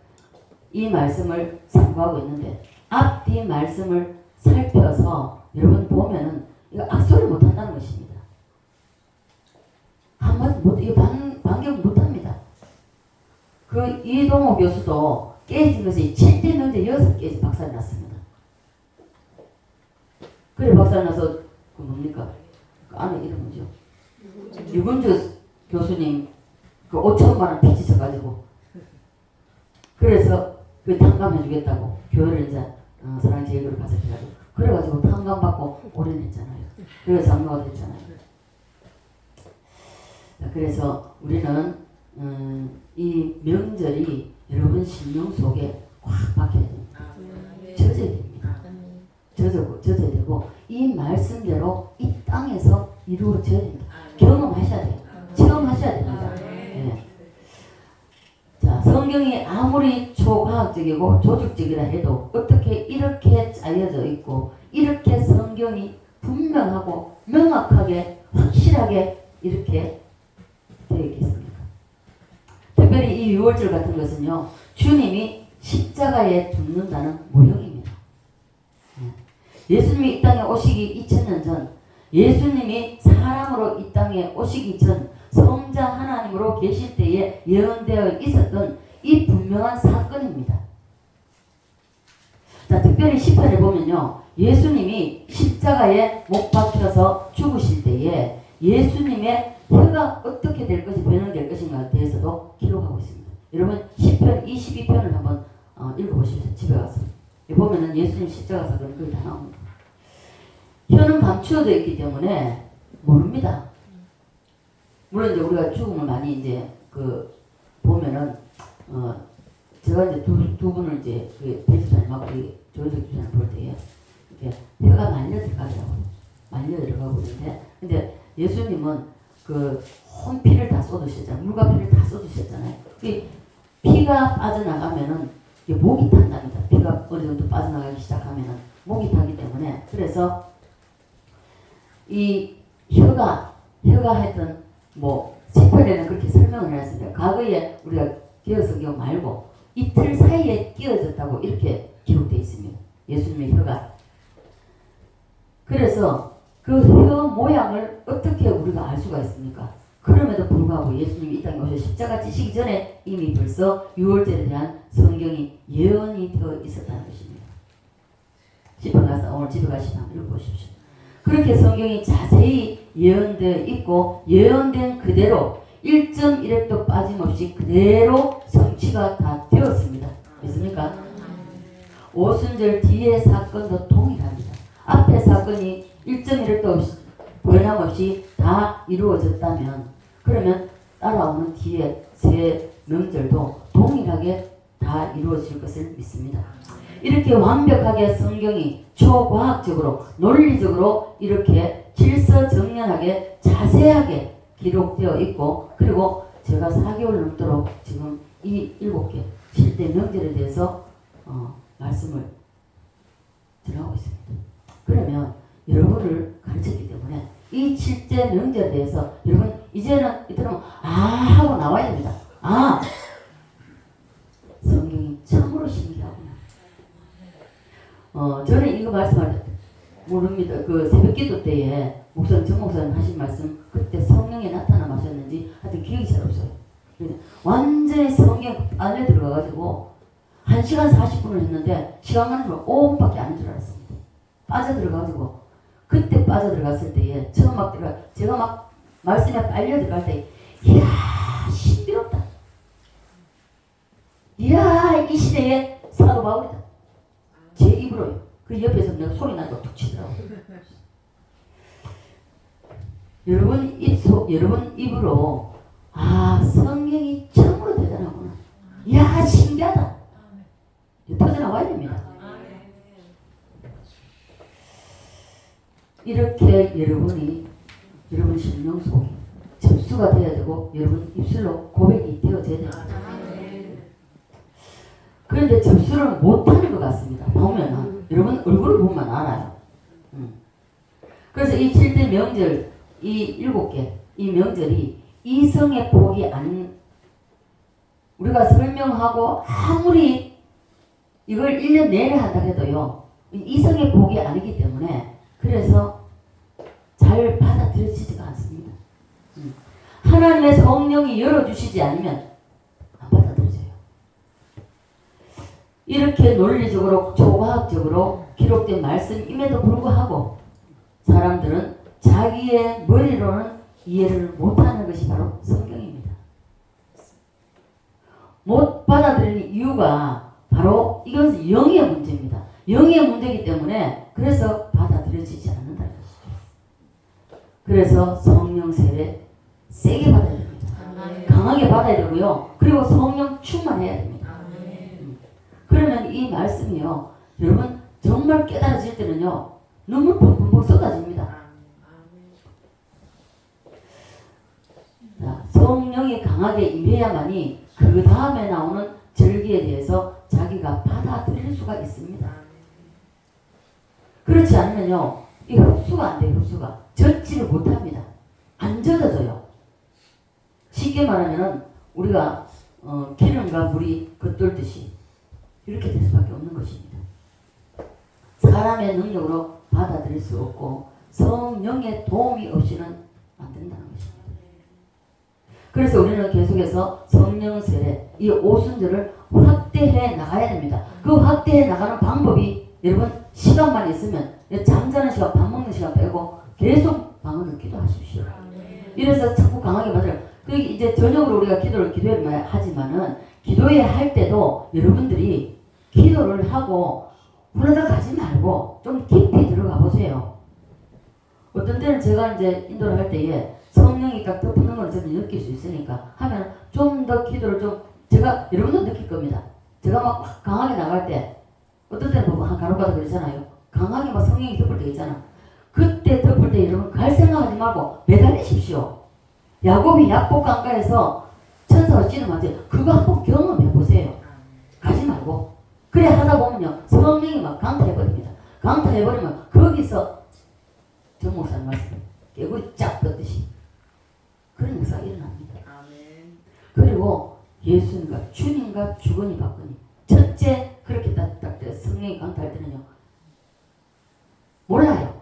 이 말씀을 상고하고 있는데 앞뒤 말씀을 살펴서 여러분 보면은 이거 악소리 못한다는 것입니다. 한마디 못, 이거 반격 못합니다. 그 이동호 교수도 깨진 것이 7대 명절 6개 박살이 났습니다. 그래 박살 나서 그 뭡니까? 그 안에 이름 뭐죠? 유근주 교수님 그 5천만 원 빚이 져가지고 그래서 그 탕감해 주겠다고 교회를 이제 사랑제일교를 가서 해가지고 그래가지고 탕감 받고 오래 냈잖아요. 그래서 장로가 됐잖아요. 그래서 우리는 이 명절이 여러분 심령 속에 꽉 박혀야 됩니다. 젖어야 됩니다. 젖어야 되고 이 말씀대로 이 땅에서 이루어져야 됩니다. 경험하셔야 돼요. 체험하셔야 됩니다. 네. 자, 성경이 아무리 초과학적이고 조직적이라 해도 어떻게 이렇게 짜여져 있고 이렇게 성경이 분명하고 명확하게 확실하게 이렇게 되어 있겠습니까? 특별히 이 6월절 같은 것은요 주님이 십자가에 죽는다는 모형입니다. 예수님이 이 땅에 오시기 2000년 전 예수님이 사람으로 이 땅에 오시기 전 성자 하나님으로 계실 때에 예언되어 있었던 이 분명한 사건입니다. 자, 특별히 10편에 보면요 예수님이 십자가에 못 박혀서 죽으실 때에 예수님의 혀가 어떻게 될 것이 변형될 것인가에 대해서도 기록하고 있습니다. 여러분 10편 22편을 한번 읽어보십시오. 집에 가서 보면은 예수님 십자가 사건이 거기 다 나옵니다. 혀는 감추어져 있기 때문에 모릅니다. 물론 이제 우리가 죽음을 많이 이제 그 보면은 제가 이제 두 분을 이제 그 배집사님하고 조현석 집사님 볼 때에 이렇게 혀가 말려 들어가더라고요. 말려 들어가고 있는데 근데 예수님은 그 혼피를 다 쏟으셨잖아요. 물과 피를 다 쏟으셨잖아요. 피가 빠져나가면은 목이 탄답니다. 피가 어느 정도 빠져나가기 시작하면은 목이 타기 때문에 그래서 이 혀가 하여튼 뭐 10편에는 그렇게 설명을 해놨습니다. 과거에 우리가 기억성경 말고 이틀 사이에 끼어졌다고 이렇게 기록되어 있습니다. 예수님의 혀가. 그래서 그 혀 모양을 어떻게 우리가 알 수가 있습니까? 그럼에도 불구하고 예수님이 이 땅에 오셔서 십자가 지시기 전에 이미 벌써 6월절에 대한 성경이 예언이 되어 있었다는 것입니다. 10편 가서 오늘 집에 가시면 한번 읽어보십시오. 그렇게 성경이 자세히 예언되어 있고 예언된 그대로 1.1획도 빠짐없이 그대로 성취가 다 되었습니다. 믿습니까? 오순절 뒤의 사건도 동일합니다. 앞에 사건이 1.1획도 변함없이 다 이루어졌다면 그러면 따라오는 뒤에 세 명절도 동일하게 다 이루어질 것을 믿습니다. 이렇게 완벽하게 성경이 초과학적으로 논리적으로 이렇게 질서정연하게 자세하게 기록되어 있고 그리고 제가 4개월 넘도록 지금 이 7개 7대 명절에 대해서 말씀을 전하고 있습니다. 그러면 여러분을 가르쳤기 때문에 이 7대 명절에 대해서 여러분 이제는 이들은 하고 나와야 됩니다. 성경이 참으로 신기하구나. 저는 이거 말씀할 때 모릅니다. 그 새벽기도 때에 정 목사님 하신 말씀 그때 성령에 나타나셨는지 하여튼 기억이 잘 없어요. 완전히 성경 안에 들어가가지고 1시간 40분을 했는데 시간 가는 걸 5분밖에 안 줄 알았습니다. 빠져들어가지고 그때 빠져들어갔을 때에 처음 막 제가 막 말씀에 빨려 들어갈 때 이야 신비롭다. 이야 이 시대에 사도 바울이다. 제 입으로 그 옆에서 내가 소리 나고 툭 치더라고요. 여러분 입으로 성경이 참으로 대단하구나. 이야 신기하다. 나와야 됩니다. 이렇게 여러분 심령 속에 접수가 되어야 되고 여러분 입술로 고백이 되어져야 됩니다. 그런데 접수를 못하는 것 같습니다. 보면은 여러분 얼굴을 보면 알아요. 그래서 이 7대 명절 이 7개 이 명절이 이성의 복이 아닌 우리가 설명하고 아무리 이걸 1년 내내 한다 해도요 이성의 복이 아니기 때문에 그래서 잘 받아들여지지가 않습니다. 하나님의 성령이 열어주시지 않으면 안 받아들여져요. 이렇게 논리적으로 초과학적으로 기록된 말씀임에도 불구하고 사람들은 자기의 머리로는 이해를 못하는 것이 바로 성경입니다. 못 받아들이는 이유가 바로 이것은 영의 문제입니다. 영의 문제이기 때문에 그래서 받아들여지지 않는다는 것이죠. 그래서 성령 세례 세게 받아야 됩니다. 강하게 받아야 되고요. 그리고 성령 충만해야 됩니다. 그러면 이 말씀이요. 여러분 정말 깨달아질 때는요. 눈물 펑펑 쏟아집니다. 자, 성령이 강하게 임해야만이 그 다음에 나오는 절기에 대해서 자기가 받아들일 수가 있습니다. 그렇지 않으면요. 이 흡수가 안 돼요. 흡수가. 젖지를 못합니다. 안 젖어져요. 쉽게 말하면 우리가 기름과 물이 겉돌듯이 이렇게 될 수밖에 없는 것입니다. 사람의 능력으로 받아들일 수 없고 성령의 도움이 없이는 안 된다는 것입니다. 그래서 우리는 계속해서 성령 세례 이 오순절을 확대해 나가야 됩니다. 그 확대해 나가는 방법이 여러분 시간만 있으면 잠자는 시간 밥 먹는 시간 빼고 계속 방언을 기도하십시오. 이래서 자꾸 강하게 받아요. 그 이제 저녁으로 우리가 기도를 하지만은 기도에 할 때도 여러분들이 기도를 하고 후다닥 가지 말고 좀 깊이 들어가 보세요. 어떤 때는 제가 이제 인도를 할 때에 성령이 딱 덮는 걸 저도 느낄 수 있으니까 하면 좀 더 기도를 좀 제가 여러분도 느낄 겁니다. 제가 막 강하게 나갈 때 어떤 때는 보면 간혹가다 그러잖아요. 강하게 막 성령이 덮을 때 있잖아. 그때 덮을 때 여러분 갈 생각하지 말고 매달리십시오. 야곱이 약복 강가에서 천사가 찌르면서 그거 한번 경험해 보세요. 가지 말고. 그래 하다 보면요 성령이 막 강타해버립니다. 강타해버리면 거기서 정 목사님 말씀 개구리 쫙 떴듯이 그런 역사가 일어납니다. 그리고 예수님과 주님과 주거니 받거니 첫째 그렇게 딱 성령이 강타할 때는요 몰라요.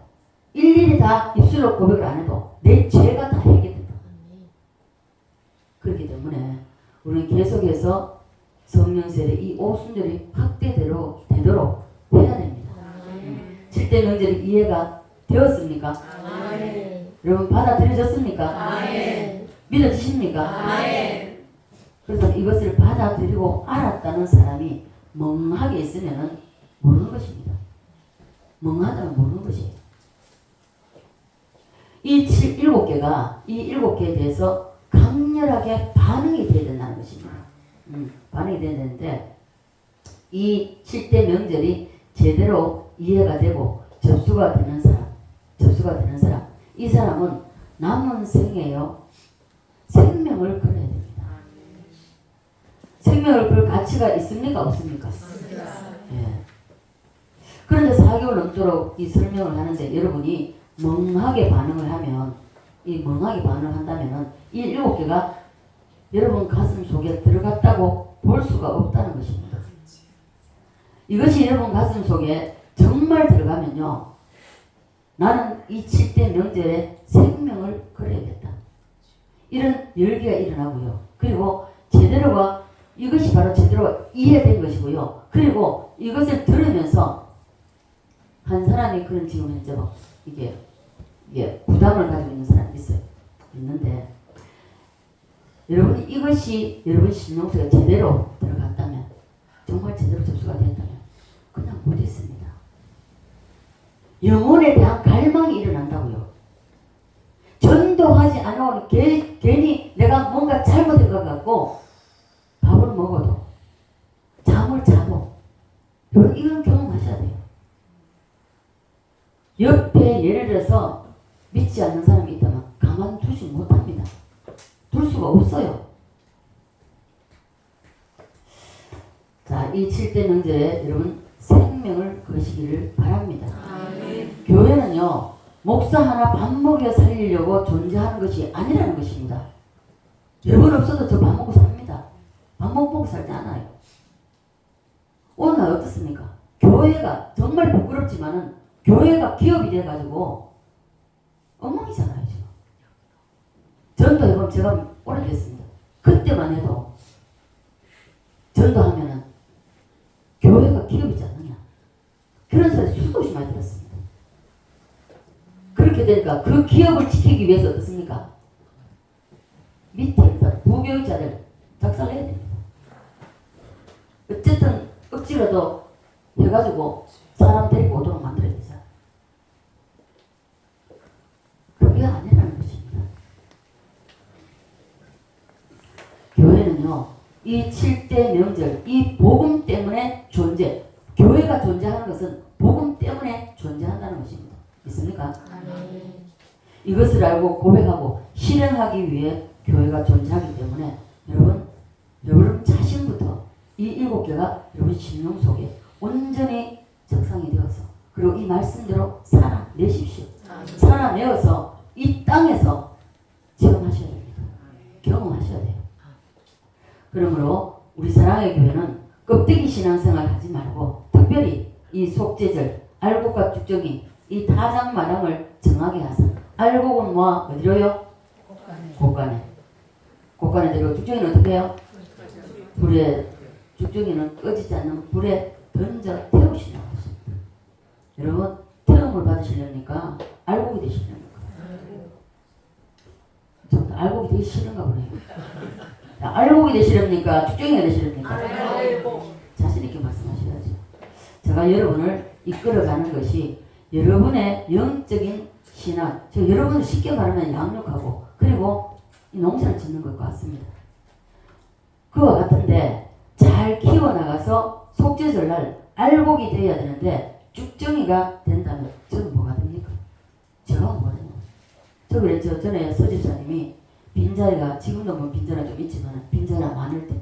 일일이 다 입술로 고백을 안 해도 내 죄가 다 해결된다. 그렇기 때문에 우리는 계속해서 성령 세례 이 오순절이 확대되도록 해야 됩니다. 7대 명절이 이해가 되었습니까? 여러분 받아들여졌습니까? 믿어지십니까? 그래서 이것을 받아들이고 알았다는 사람이 멍하게 있으면 모르는 것입니다. 멍하다면 모르는 것이에요. 이 7개가 이 7개에 대해서 강렬하게 반응이 돼야 된다는 것입니다. 반응이 돼야 되는데 이 7대 명절이 제대로 이해가 되고 접수가 되는 사람 이 사람은 남은 생에요 생명을 걸어야 됩니다. 생명을 걸 가치가 있습니까? 없습니까? 예. 그런데 4개월 넘도록 이 설명을 하는데 여러분이 멍하게 반응을 하면 이 멍하게 반응을 한다면은 이 7개가 여러분 가슴 속에 들어갔다고 볼 수가 없다는 것입니다. 이것이 여러분 가슴 속에 정말 들어가면요 나는 이 7대 명절에 생명을 걸어야겠다. 이런 열기가 일어나고요. 그리고 제대로가 이것이 바로 제대로 이해된 것이고요. 그리고 이것을 들으면서 한 사람이 그런 지금 현재 이게 부담을 가지고 있는 사람이 있는데 여러분 이것이 여러분 심령 속에 제대로 들어갔다면 정말 제대로 접수가 됐다면 그냥 못 있습니다. 영혼에 대한 갈망이 일어난다고요. 전도하지 않아오니 괜히 내가 뭔가 잘못된 것 같고 밥을 먹어도 잠을 자도 여러분 이건 경험하셔야 돼요. 옆에 예를 들어서 믿지 않는 사람이 있다면 가만두지 못합니다. 둘 수가 없어요. 자, 이 7대 명절에 여러분 생명을 거시기를 바랍니다. 아멘. 교회는요, 목사 하나 밥 먹여 살리려고 존재하는 것이 아니라는 것입니다. 여러분 없어도 저 밥 먹고 삽니다. 밥 먹고 살지 않아요. 오늘 어떻습니까? 교회가 정말 부끄럽지만은 교회가 기업이 돼가지고 엉망이잖아요 지금. 전도해보면 제가 오래됐습니다. 그때만 해도 전도하면은 교회가 기업이지 않느냐 그런 소리 수없이 많이 들었습니다. 그렇게 되니까 그 기업을 지키기 위해서 어떻습니까? 밑에 있는 부교육자들 작살내야 됩니다. 어쨌든 억지로도 해가지고 사람 데리고 오도록 만들어야 되죠. 그게 아니라는 것입니다. 교회는요, 이 7대 명절, 이 복음 때문에 교회가 존재하는 것은 복음 때문에 존재한다는 것입니다. 믿습니까? 아멘. 이것을 알고 고백하고 실행하기 위해 교회가 존재하기 때문에 여러분 자신부터 이 7개가 여러분 심령 속에 온전히 적상이 되어서 그리고 이 말씀대로 살아내십시오. 살아내어서 이 땅에서 체험하셔야 됩니다. 경험하셔야 돼요. 그러므로 우리 사랑의 교회는 껍데기 신앙생활 하지 말고 특별히 이 속죄절, 알곡과 쭉정이 이 다장마당을 정하게 하사 알곡은 뭐 어디로요? 곳간에 들고 쭉정이는 어떻게 해요? 불에 쭉정이는 꺼지지 않는 불에 던져 태우시라고 하십니다. 여러분 태움을 받으시려니까 알곡이 되시려니까 좀 알곡이 되기 싫은가 보네요. 알곡이 되시렵니까? 쭉정이가 되시렵니까? 자신 있게 말씀하셔야죠. 제가 여러분을 이끌어가는 것이 여러분의 영적인 신앙, 여러분을 쉽게 말하면 양육하고 그리고 이 농사를 짓는 것과 같습니다. 그와 같은데 잘 키워나가서 속죄절날 알곡이 되어야 되는데 쭉정이가 된다면 저는 뭐가 됩니까? 제가 뭐가 되냐? 저 그랬죠. 전에 서집사님이 빈자리가 지금도 뭐 빈자리가 좀 있지만 빈자리가 많을 때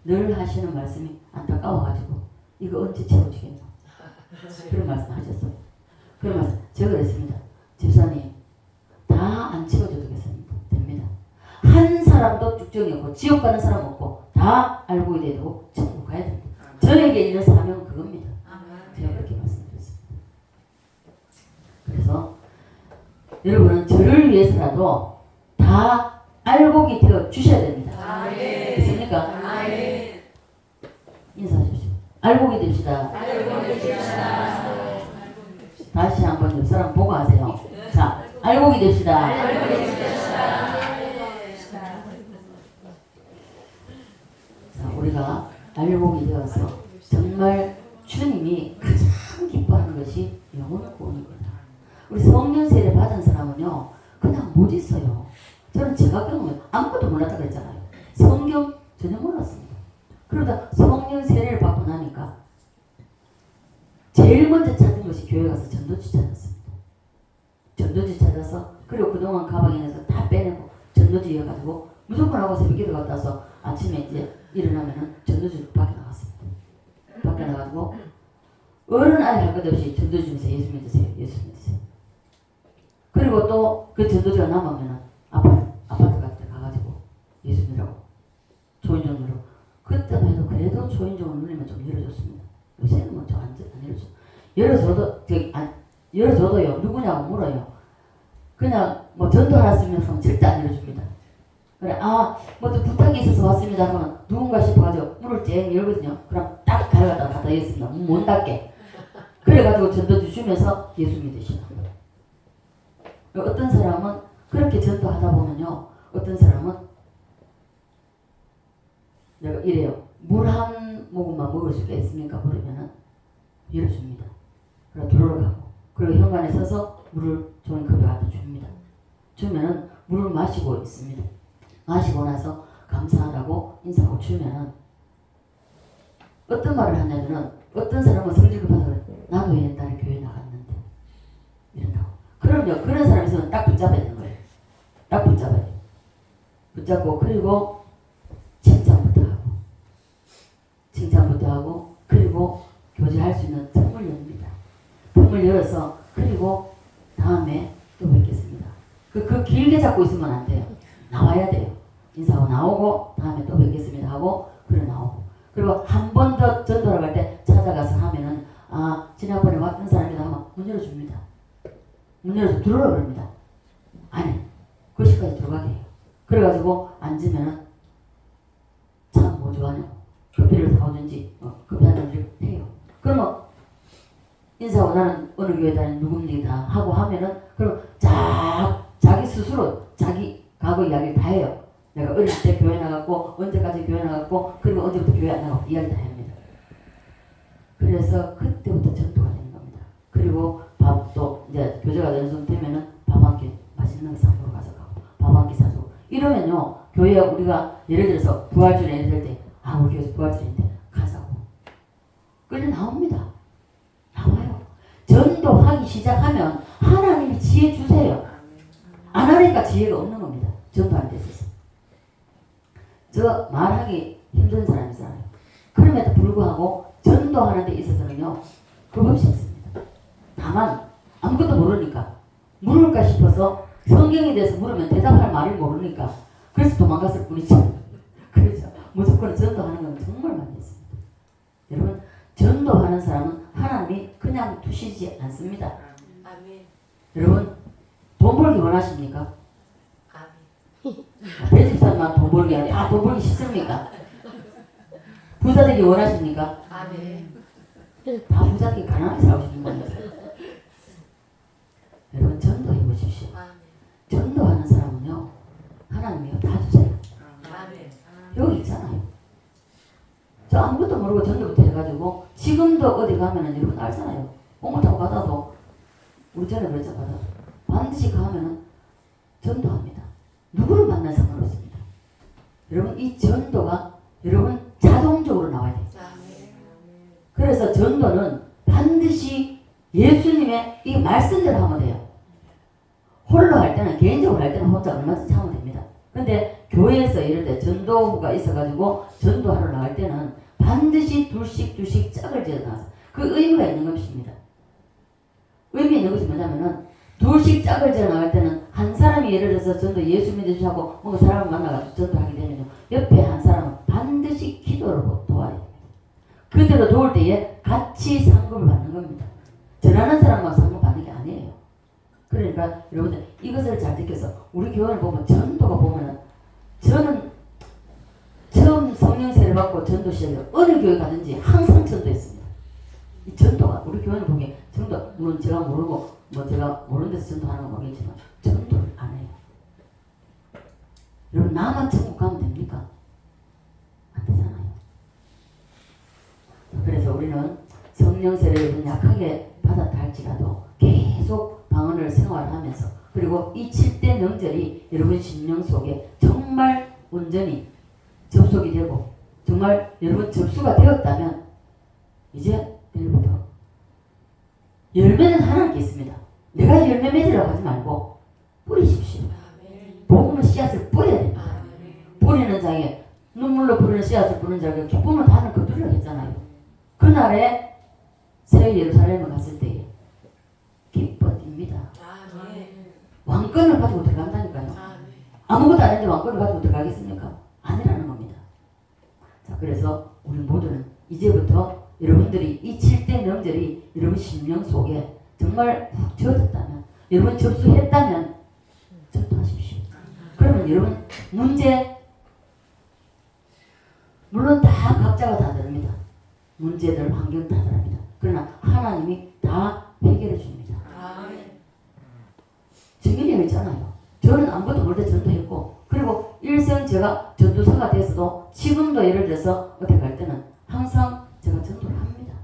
늘 하시는 말씀이 안타까워가지고 이거 언제 채워지겠노? 그런 말씀 하셨어요. 그런 말씀 제가 그랬습니다. 집사님 다 안 채워줘도 됩니다. 한 사람도 쭉정이 없고 지옥 가는 사람 없고 다 알고 있어야 되고 천국 가야 됩니다. 저에게 있는 사명은 그겁니다. 제가 그렇게 말씀드렸습니다. 그래서 여러분은 저를 위해서라도 다 알곡이 되어 주셔야 됩니다. 됐습니까? 인사하십시오. 알곡이 됩시다. 다시 한번 옆 사람 보고 하세요. 자, 알곡이 됩시다. 자, 우리가 알곡이 되어서 정말 주님이 가장 기뻐하는 것이 영혼을 구원인 거다. 우리 성령 세례 받은 사람은요 그냥 못 있어요. 저는 제가 경험해 아무것도 몰랐다 그랬잖아요. 성경 전혀 몰랐습니다. 그러다 성령 세례를 받고 나니까 제일 먼저 찾은 것이 교회 가서 전도지 찾았습니다. 전도지 찾아서 그리고 그동안 가방에서 다 빼내고 전도지 이어가지고 무조건 하고 새벽기도 갔다 와서 아침에 이제 일어나면은 전도지로 밖에 나갔습니다. 밖에 나가지고 어른 아이 할 것 없이 전도지 주면서 예수 믿으세요. 예수 믿으세요. 그리고 또 그 전도지가 남으면은 아파트 같은 데 가가지고 예수 믿으라고 초인종 누르고 그때만 해도 그래도 초인종을 누르면 좀 열어줬습니다. 요새는 뭐 안 열어줘. 열어줘도요 누구냐고 물어요. 그냥 뭐 전도 하셨으면 하면 절대 안 열어줍니다. 그래 뭐 좀 부탁이 있어서 왔습니다 하면 누군가 싶어가지고 문을 쨍 열거든요. 그럼 딱 갖다 열었습니다. 문 못 닫게. 그래가지고 전도지 주면서 예수 믿으시는 거예요. 어떤 사람은 그렇게 전도하다 보면요 어떤 사람은 내가 이래요. 물 한 모금만 먹을 수가 있습니까? 물으면은 열어줍니다. 그리고 들어가고 그리고 현관에 서서 물을 종이컵에 갖다 줍니다. 주면은 물을 마시고 있습니다. 마시고 나서 감사하다고 인사하고 주면은 어떤 말을 하냐면은 어떤 사람은 성질 급해서 그래. 나도 옛날에 교회 나갔는데 이런다고. 그럼요. 그런 사람이 있으면 딱 붙잡아야 되는 거예요. 딱 붙잡아야 돼요. 붙잡고 그리고 칭찬부터 하고 그리고 교제할 수 있는 틈을 엽니다. 틈을 열어서 그리고 다음에 또 뵙겠습니다. 그 길게 잡고 있으면 안 돼요. 나와야 돼요. 인사하고 나오고 다음에 또 뵙겠습니다 하고 그래 나오고 그리고 한 번 더 전도를 갈 때 찾아가서 하면은 지난번에 왔던 사람이다 하면 문 열어줍니다. 문 열어서 들어오라 그럽니다. 아니 그 시까지 들어가게 해요. 그래가지고 앉으면은 참 뭐 좋아하냐 커피를 사오든지 커피 한 잔을 해요. 그러면 인사하고 나는 어느 교회 다니는 누굽니다 하고 하면은 그럼 자기 스스로 자기 과거 이야기를 다 해요. 내가 어릴 때 교회 나갔고 언제까지 교회 나갔고 그리고 언제부터 교회 안 나갔고 이야기 다 합니다. 그래서 그때부터 전도가 되는 겁니다. 그리고 밥도 이제 교제가 되면은 밥 한 끼 맛있는 거 사먹으러 가서 가고 밥 한 끼 사주고 이러면요 교회 우리가 예를 들어서 부활주일에 예를 들 때 우리 교회에서 부활주일인데 가자고 끌려 나옵니다. 나와요. 전도하기 시작하면 하나님이 지혜 주세요. 안 하니까 지혜가 없는 겁니다. 전도하는 데 있어서. 저 말하기 힘든 사람이잖아요. 그럼에도 불구하고 전도하는 데 있어서는요 겁없이 했습니다. 다만 아무것도 모르니까 물을까 싶어서 성경에 대해서 물으면 대답할 말을 모르니까 그래서 도망갔을 뿐이죠. 그렇죠. 무조건 전도하는 건 정말 많이 했습니다. 여러분 전도하는 사람은 하나님이 그냥 두시지 않습니다. 아멘. 여러분 돈 벌기 원하십니까? 아멘. 배집사만 돈 벌기 아니라 다 돈 벌기 싫습니까? 부자 되기 원하십니까? 아멘. 다 부자 되기 가난하게 살고 거예요. 여러분 전도해 보십시오. 아멘. 전도하는 사람은요 하나님이요 다 주세요. 아멘. 여기 있잖아요. 저 아무것도 모르고 전도부터 해가지고 지금도 어디 가면은 여러분 알잖아요. 공을 타고 받아도 우리 전에 그랬죠. 받아도 반드시 가면은 전도합니다. 누구를 만나 상관없습니다. 여러분 이 전도가 여러분 자동적으로 나와야 돼요. 아멘. 그래서 전도는 반드시 예수님의 이 말씀대로 하면 돼요. 홀로 할 때는 개인적으로 할 때는 혼자 얼마든지 하면 됩니다. 근데 교회에서 이럴 때 전도부가 있어가지고 전도하러 나갈 때는 반드시 둘씩 짝을 지어 나와서 그 의미가 있는 것입니다. 의미 있는 것이 뭐냐면은 둘씩 짝을 지어 나갈 때는 한 사람이 예를 들어서 전도 예수 믿으시고 뭔가 사람을 만나가지고 전도하게 되면요 옆에 한 사람은 반드시 기도를 도와야 됩니다. 그대로 도울 때에 같이 상급을 받는 겁니다. 전하는 사람만 상급 받는 게 아니에요. 그러니까 여러분들 이것을 잘 느껴서 우리 교회를 보면 전도가 보면은 저는 처음 성령 세례 받고 전도 시작해요. 어느 교회 가든지 항상 전도했습니다. 이 전도가 우리 교회는 보기에 전도 물론 제가 모르고 뭐 제가 모르는 데서 전도하는 건 모르겠지만 전도를 안 해요. 여러분 나만 천국 가면 됩니까? 안 되잖아요. 그래서 우리는 성령 세례를 약하게 받았다 할지라도 계속 방언을 생활하면서 그리고 이 7대 명절이 여러분 심령 속에 정말 온전히 접속이 되고 정말 여러분 접수가 되었다면 이제 내일부터 열매는 하나님께 있습니다. 내가 열매 맺으라고 하지 말고 뿌리십시오. 복음은 씨앗을 뿌려야 됩니다. 뿌리는 자에게 눈물로 뿌리는 씨앗을 뿌리는 자에게 기쁨을 다는 그들을 했잖아요. 그날에 새 예루살렘에 갔을 때에 기뻐집니다. 왕권을 가지고 들어간다니까요. 아무것도 안 했는데 왕권을 가지고 들어가겠습니까? 아니라는 겁니다. 자, 그래서 우리 모두는 이제부터 여러분들이 이 7대 명절이 여러분 심령 속에 정말 훅 쥐어졌다면 여러분 접수했다면 전도하십시오. 그러면 여러분 문제 물론 다 각자가 다 다릅니다. 문제들 환경 다 다릅니다. 그러나 하나님이 다 해결해 줍니다. 증인이 있잖아요. 저는 아무것도 모를 때 전도했고 그리고 일생 제가 전도사가 돼서도 지금도 예를 들어서 어디 갈 때는 항상 제가 전도를 합니다.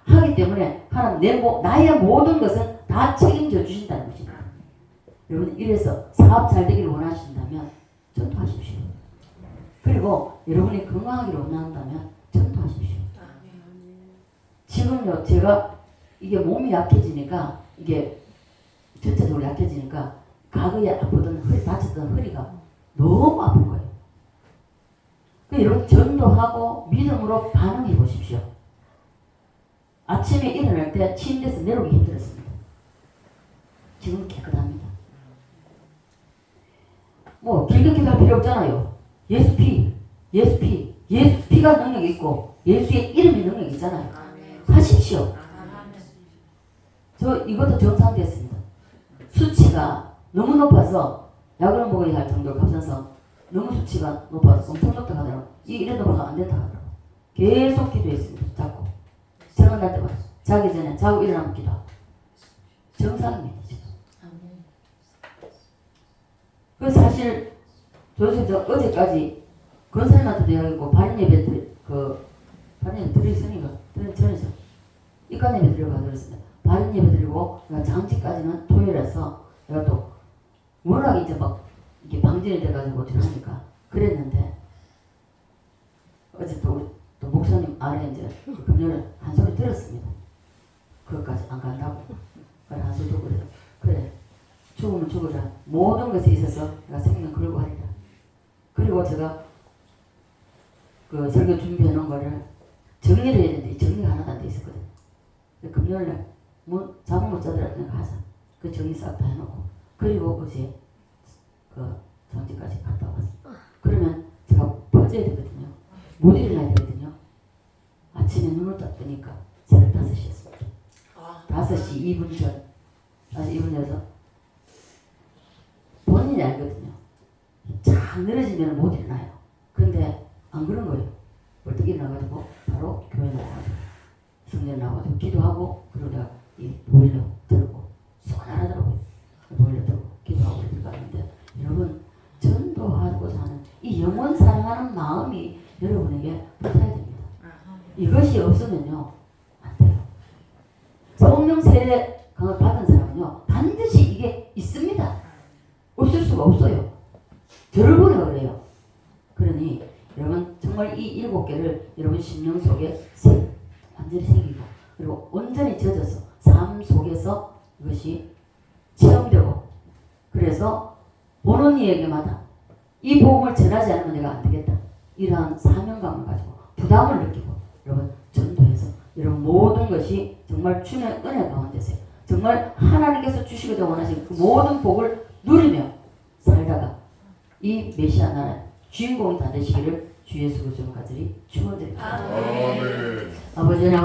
하기 때문에 하나님 나의 모든 것은 다 책임져 주신다는 것입니다. 여러분 이래서 사업 잘 되기를 원하신다면 전도하십시오. 그리고 여러분이 건강하기를 원한다면 전도하십시오. 지금요 제가 이게 몸이 약해지니까 이게 전체적으로 약해지니까 과거에 아프던 허리 다쳤던 허리가 너무 아픈 거예요. 여러분 전도하고 믿음으로 반응해 보십시오. 아침에 일어날 때 침대에서 내려오기 힘들었습니다. 지금 깨끗합니다. 뭐 길게 기도할 필요 없잖아요. 예수 피가 능력이 있고 예수의 이름이 능력이 있잖아요. 아멘. 하십시오. 아멘. 저 이것도 정상됐습니다. 수치가 너무 높아서 약을 먹어야 할 정도로 갑상선 너무 수치가 높아서 엄청 높다 하더라고요. 이래 높아서 안 된다 하더라고요. 계속 기도했습니다. 자꾸 생각날 때마다 자기 전에 자고 일어나면 기도하고 정상입니다. 지금. 그 사실 저 어제까지 권사님한테도 이야기했고 발인 예배 발인 예배 드렸으니까 전에서 입간 예배 드리고 그랬습니다. 발인 예배 드리고 장지까지는 토요일에서 내가 또 워낙 이제 막 이게 방전이 돼가지고 들어가니까 그랬는데 어제 또 목사님 아래 이제 금요일에 한 소리 들었습니다. 그것까지 안 간다고. 그래 한 소리 듣고 그래 죽으면 죽으라. 모든 것에 있어서 내가 생명 걸고 하리라. 그리고 제가 그 설교 준비해 놓은 거를 정리를 해야 되는데 정리가 하나도 안 돼 있었거든. 금요일날 잠을 못 자더라도 내가 하자. 그 정리 싹 다 해놓고 그리고 어제 그 장지까지 갔다 왔어. 그러면 제가 퍼져야 되거든요. 못 일어나야 되거든요. 아침에 눈을 딱 뜨니까 새벽 5시였습니다. 5시 2분 전. 2분 전에서 본인이 알거든요. 쫙 늘어지면 못 일어나요. 근데 안 그런 거예요. 벌떡 일어나가지고 바로 교회 나와가지고 성전 나와가지고 기도하고 그리고 내가 이 보일러 들고 손 안 하더라고요. 보일러 들고 기도하고 들어갔는데 여러분 전도하고자 하는 이 영원 사랑하는 마음이 여러분에게 붙어야 됩니다. 이것이 없으면요 안 돼요. 성령 세례 강을 받은 사람은요 반드시 이게 있습니다. 없을 수가 없어요. 저를 보내 그래요. 그러니 여러분 정말 이 7개를 여러분 심령 속에 완전히 새기고 그리고 온전히 젖어서 삶 속에서 이것이 체험되고 그래서 보는 이에게마다 이 복음을 전하지 않으면 내가 안 되겠다. 이러한 사명감을 가지고 부담을 느끼고 여러분 전도해서 여러분 모든 것이 정말 주님의 은혜 가운데서 정말 하나님께서 주시기를 원하시는 그 모든 복을 누리며 살다가 이 메시아 나라의 주인공이 다 되시기를 주 예수 그리스도로 간절히 축원드립니다. 아멘. 아버지 하나님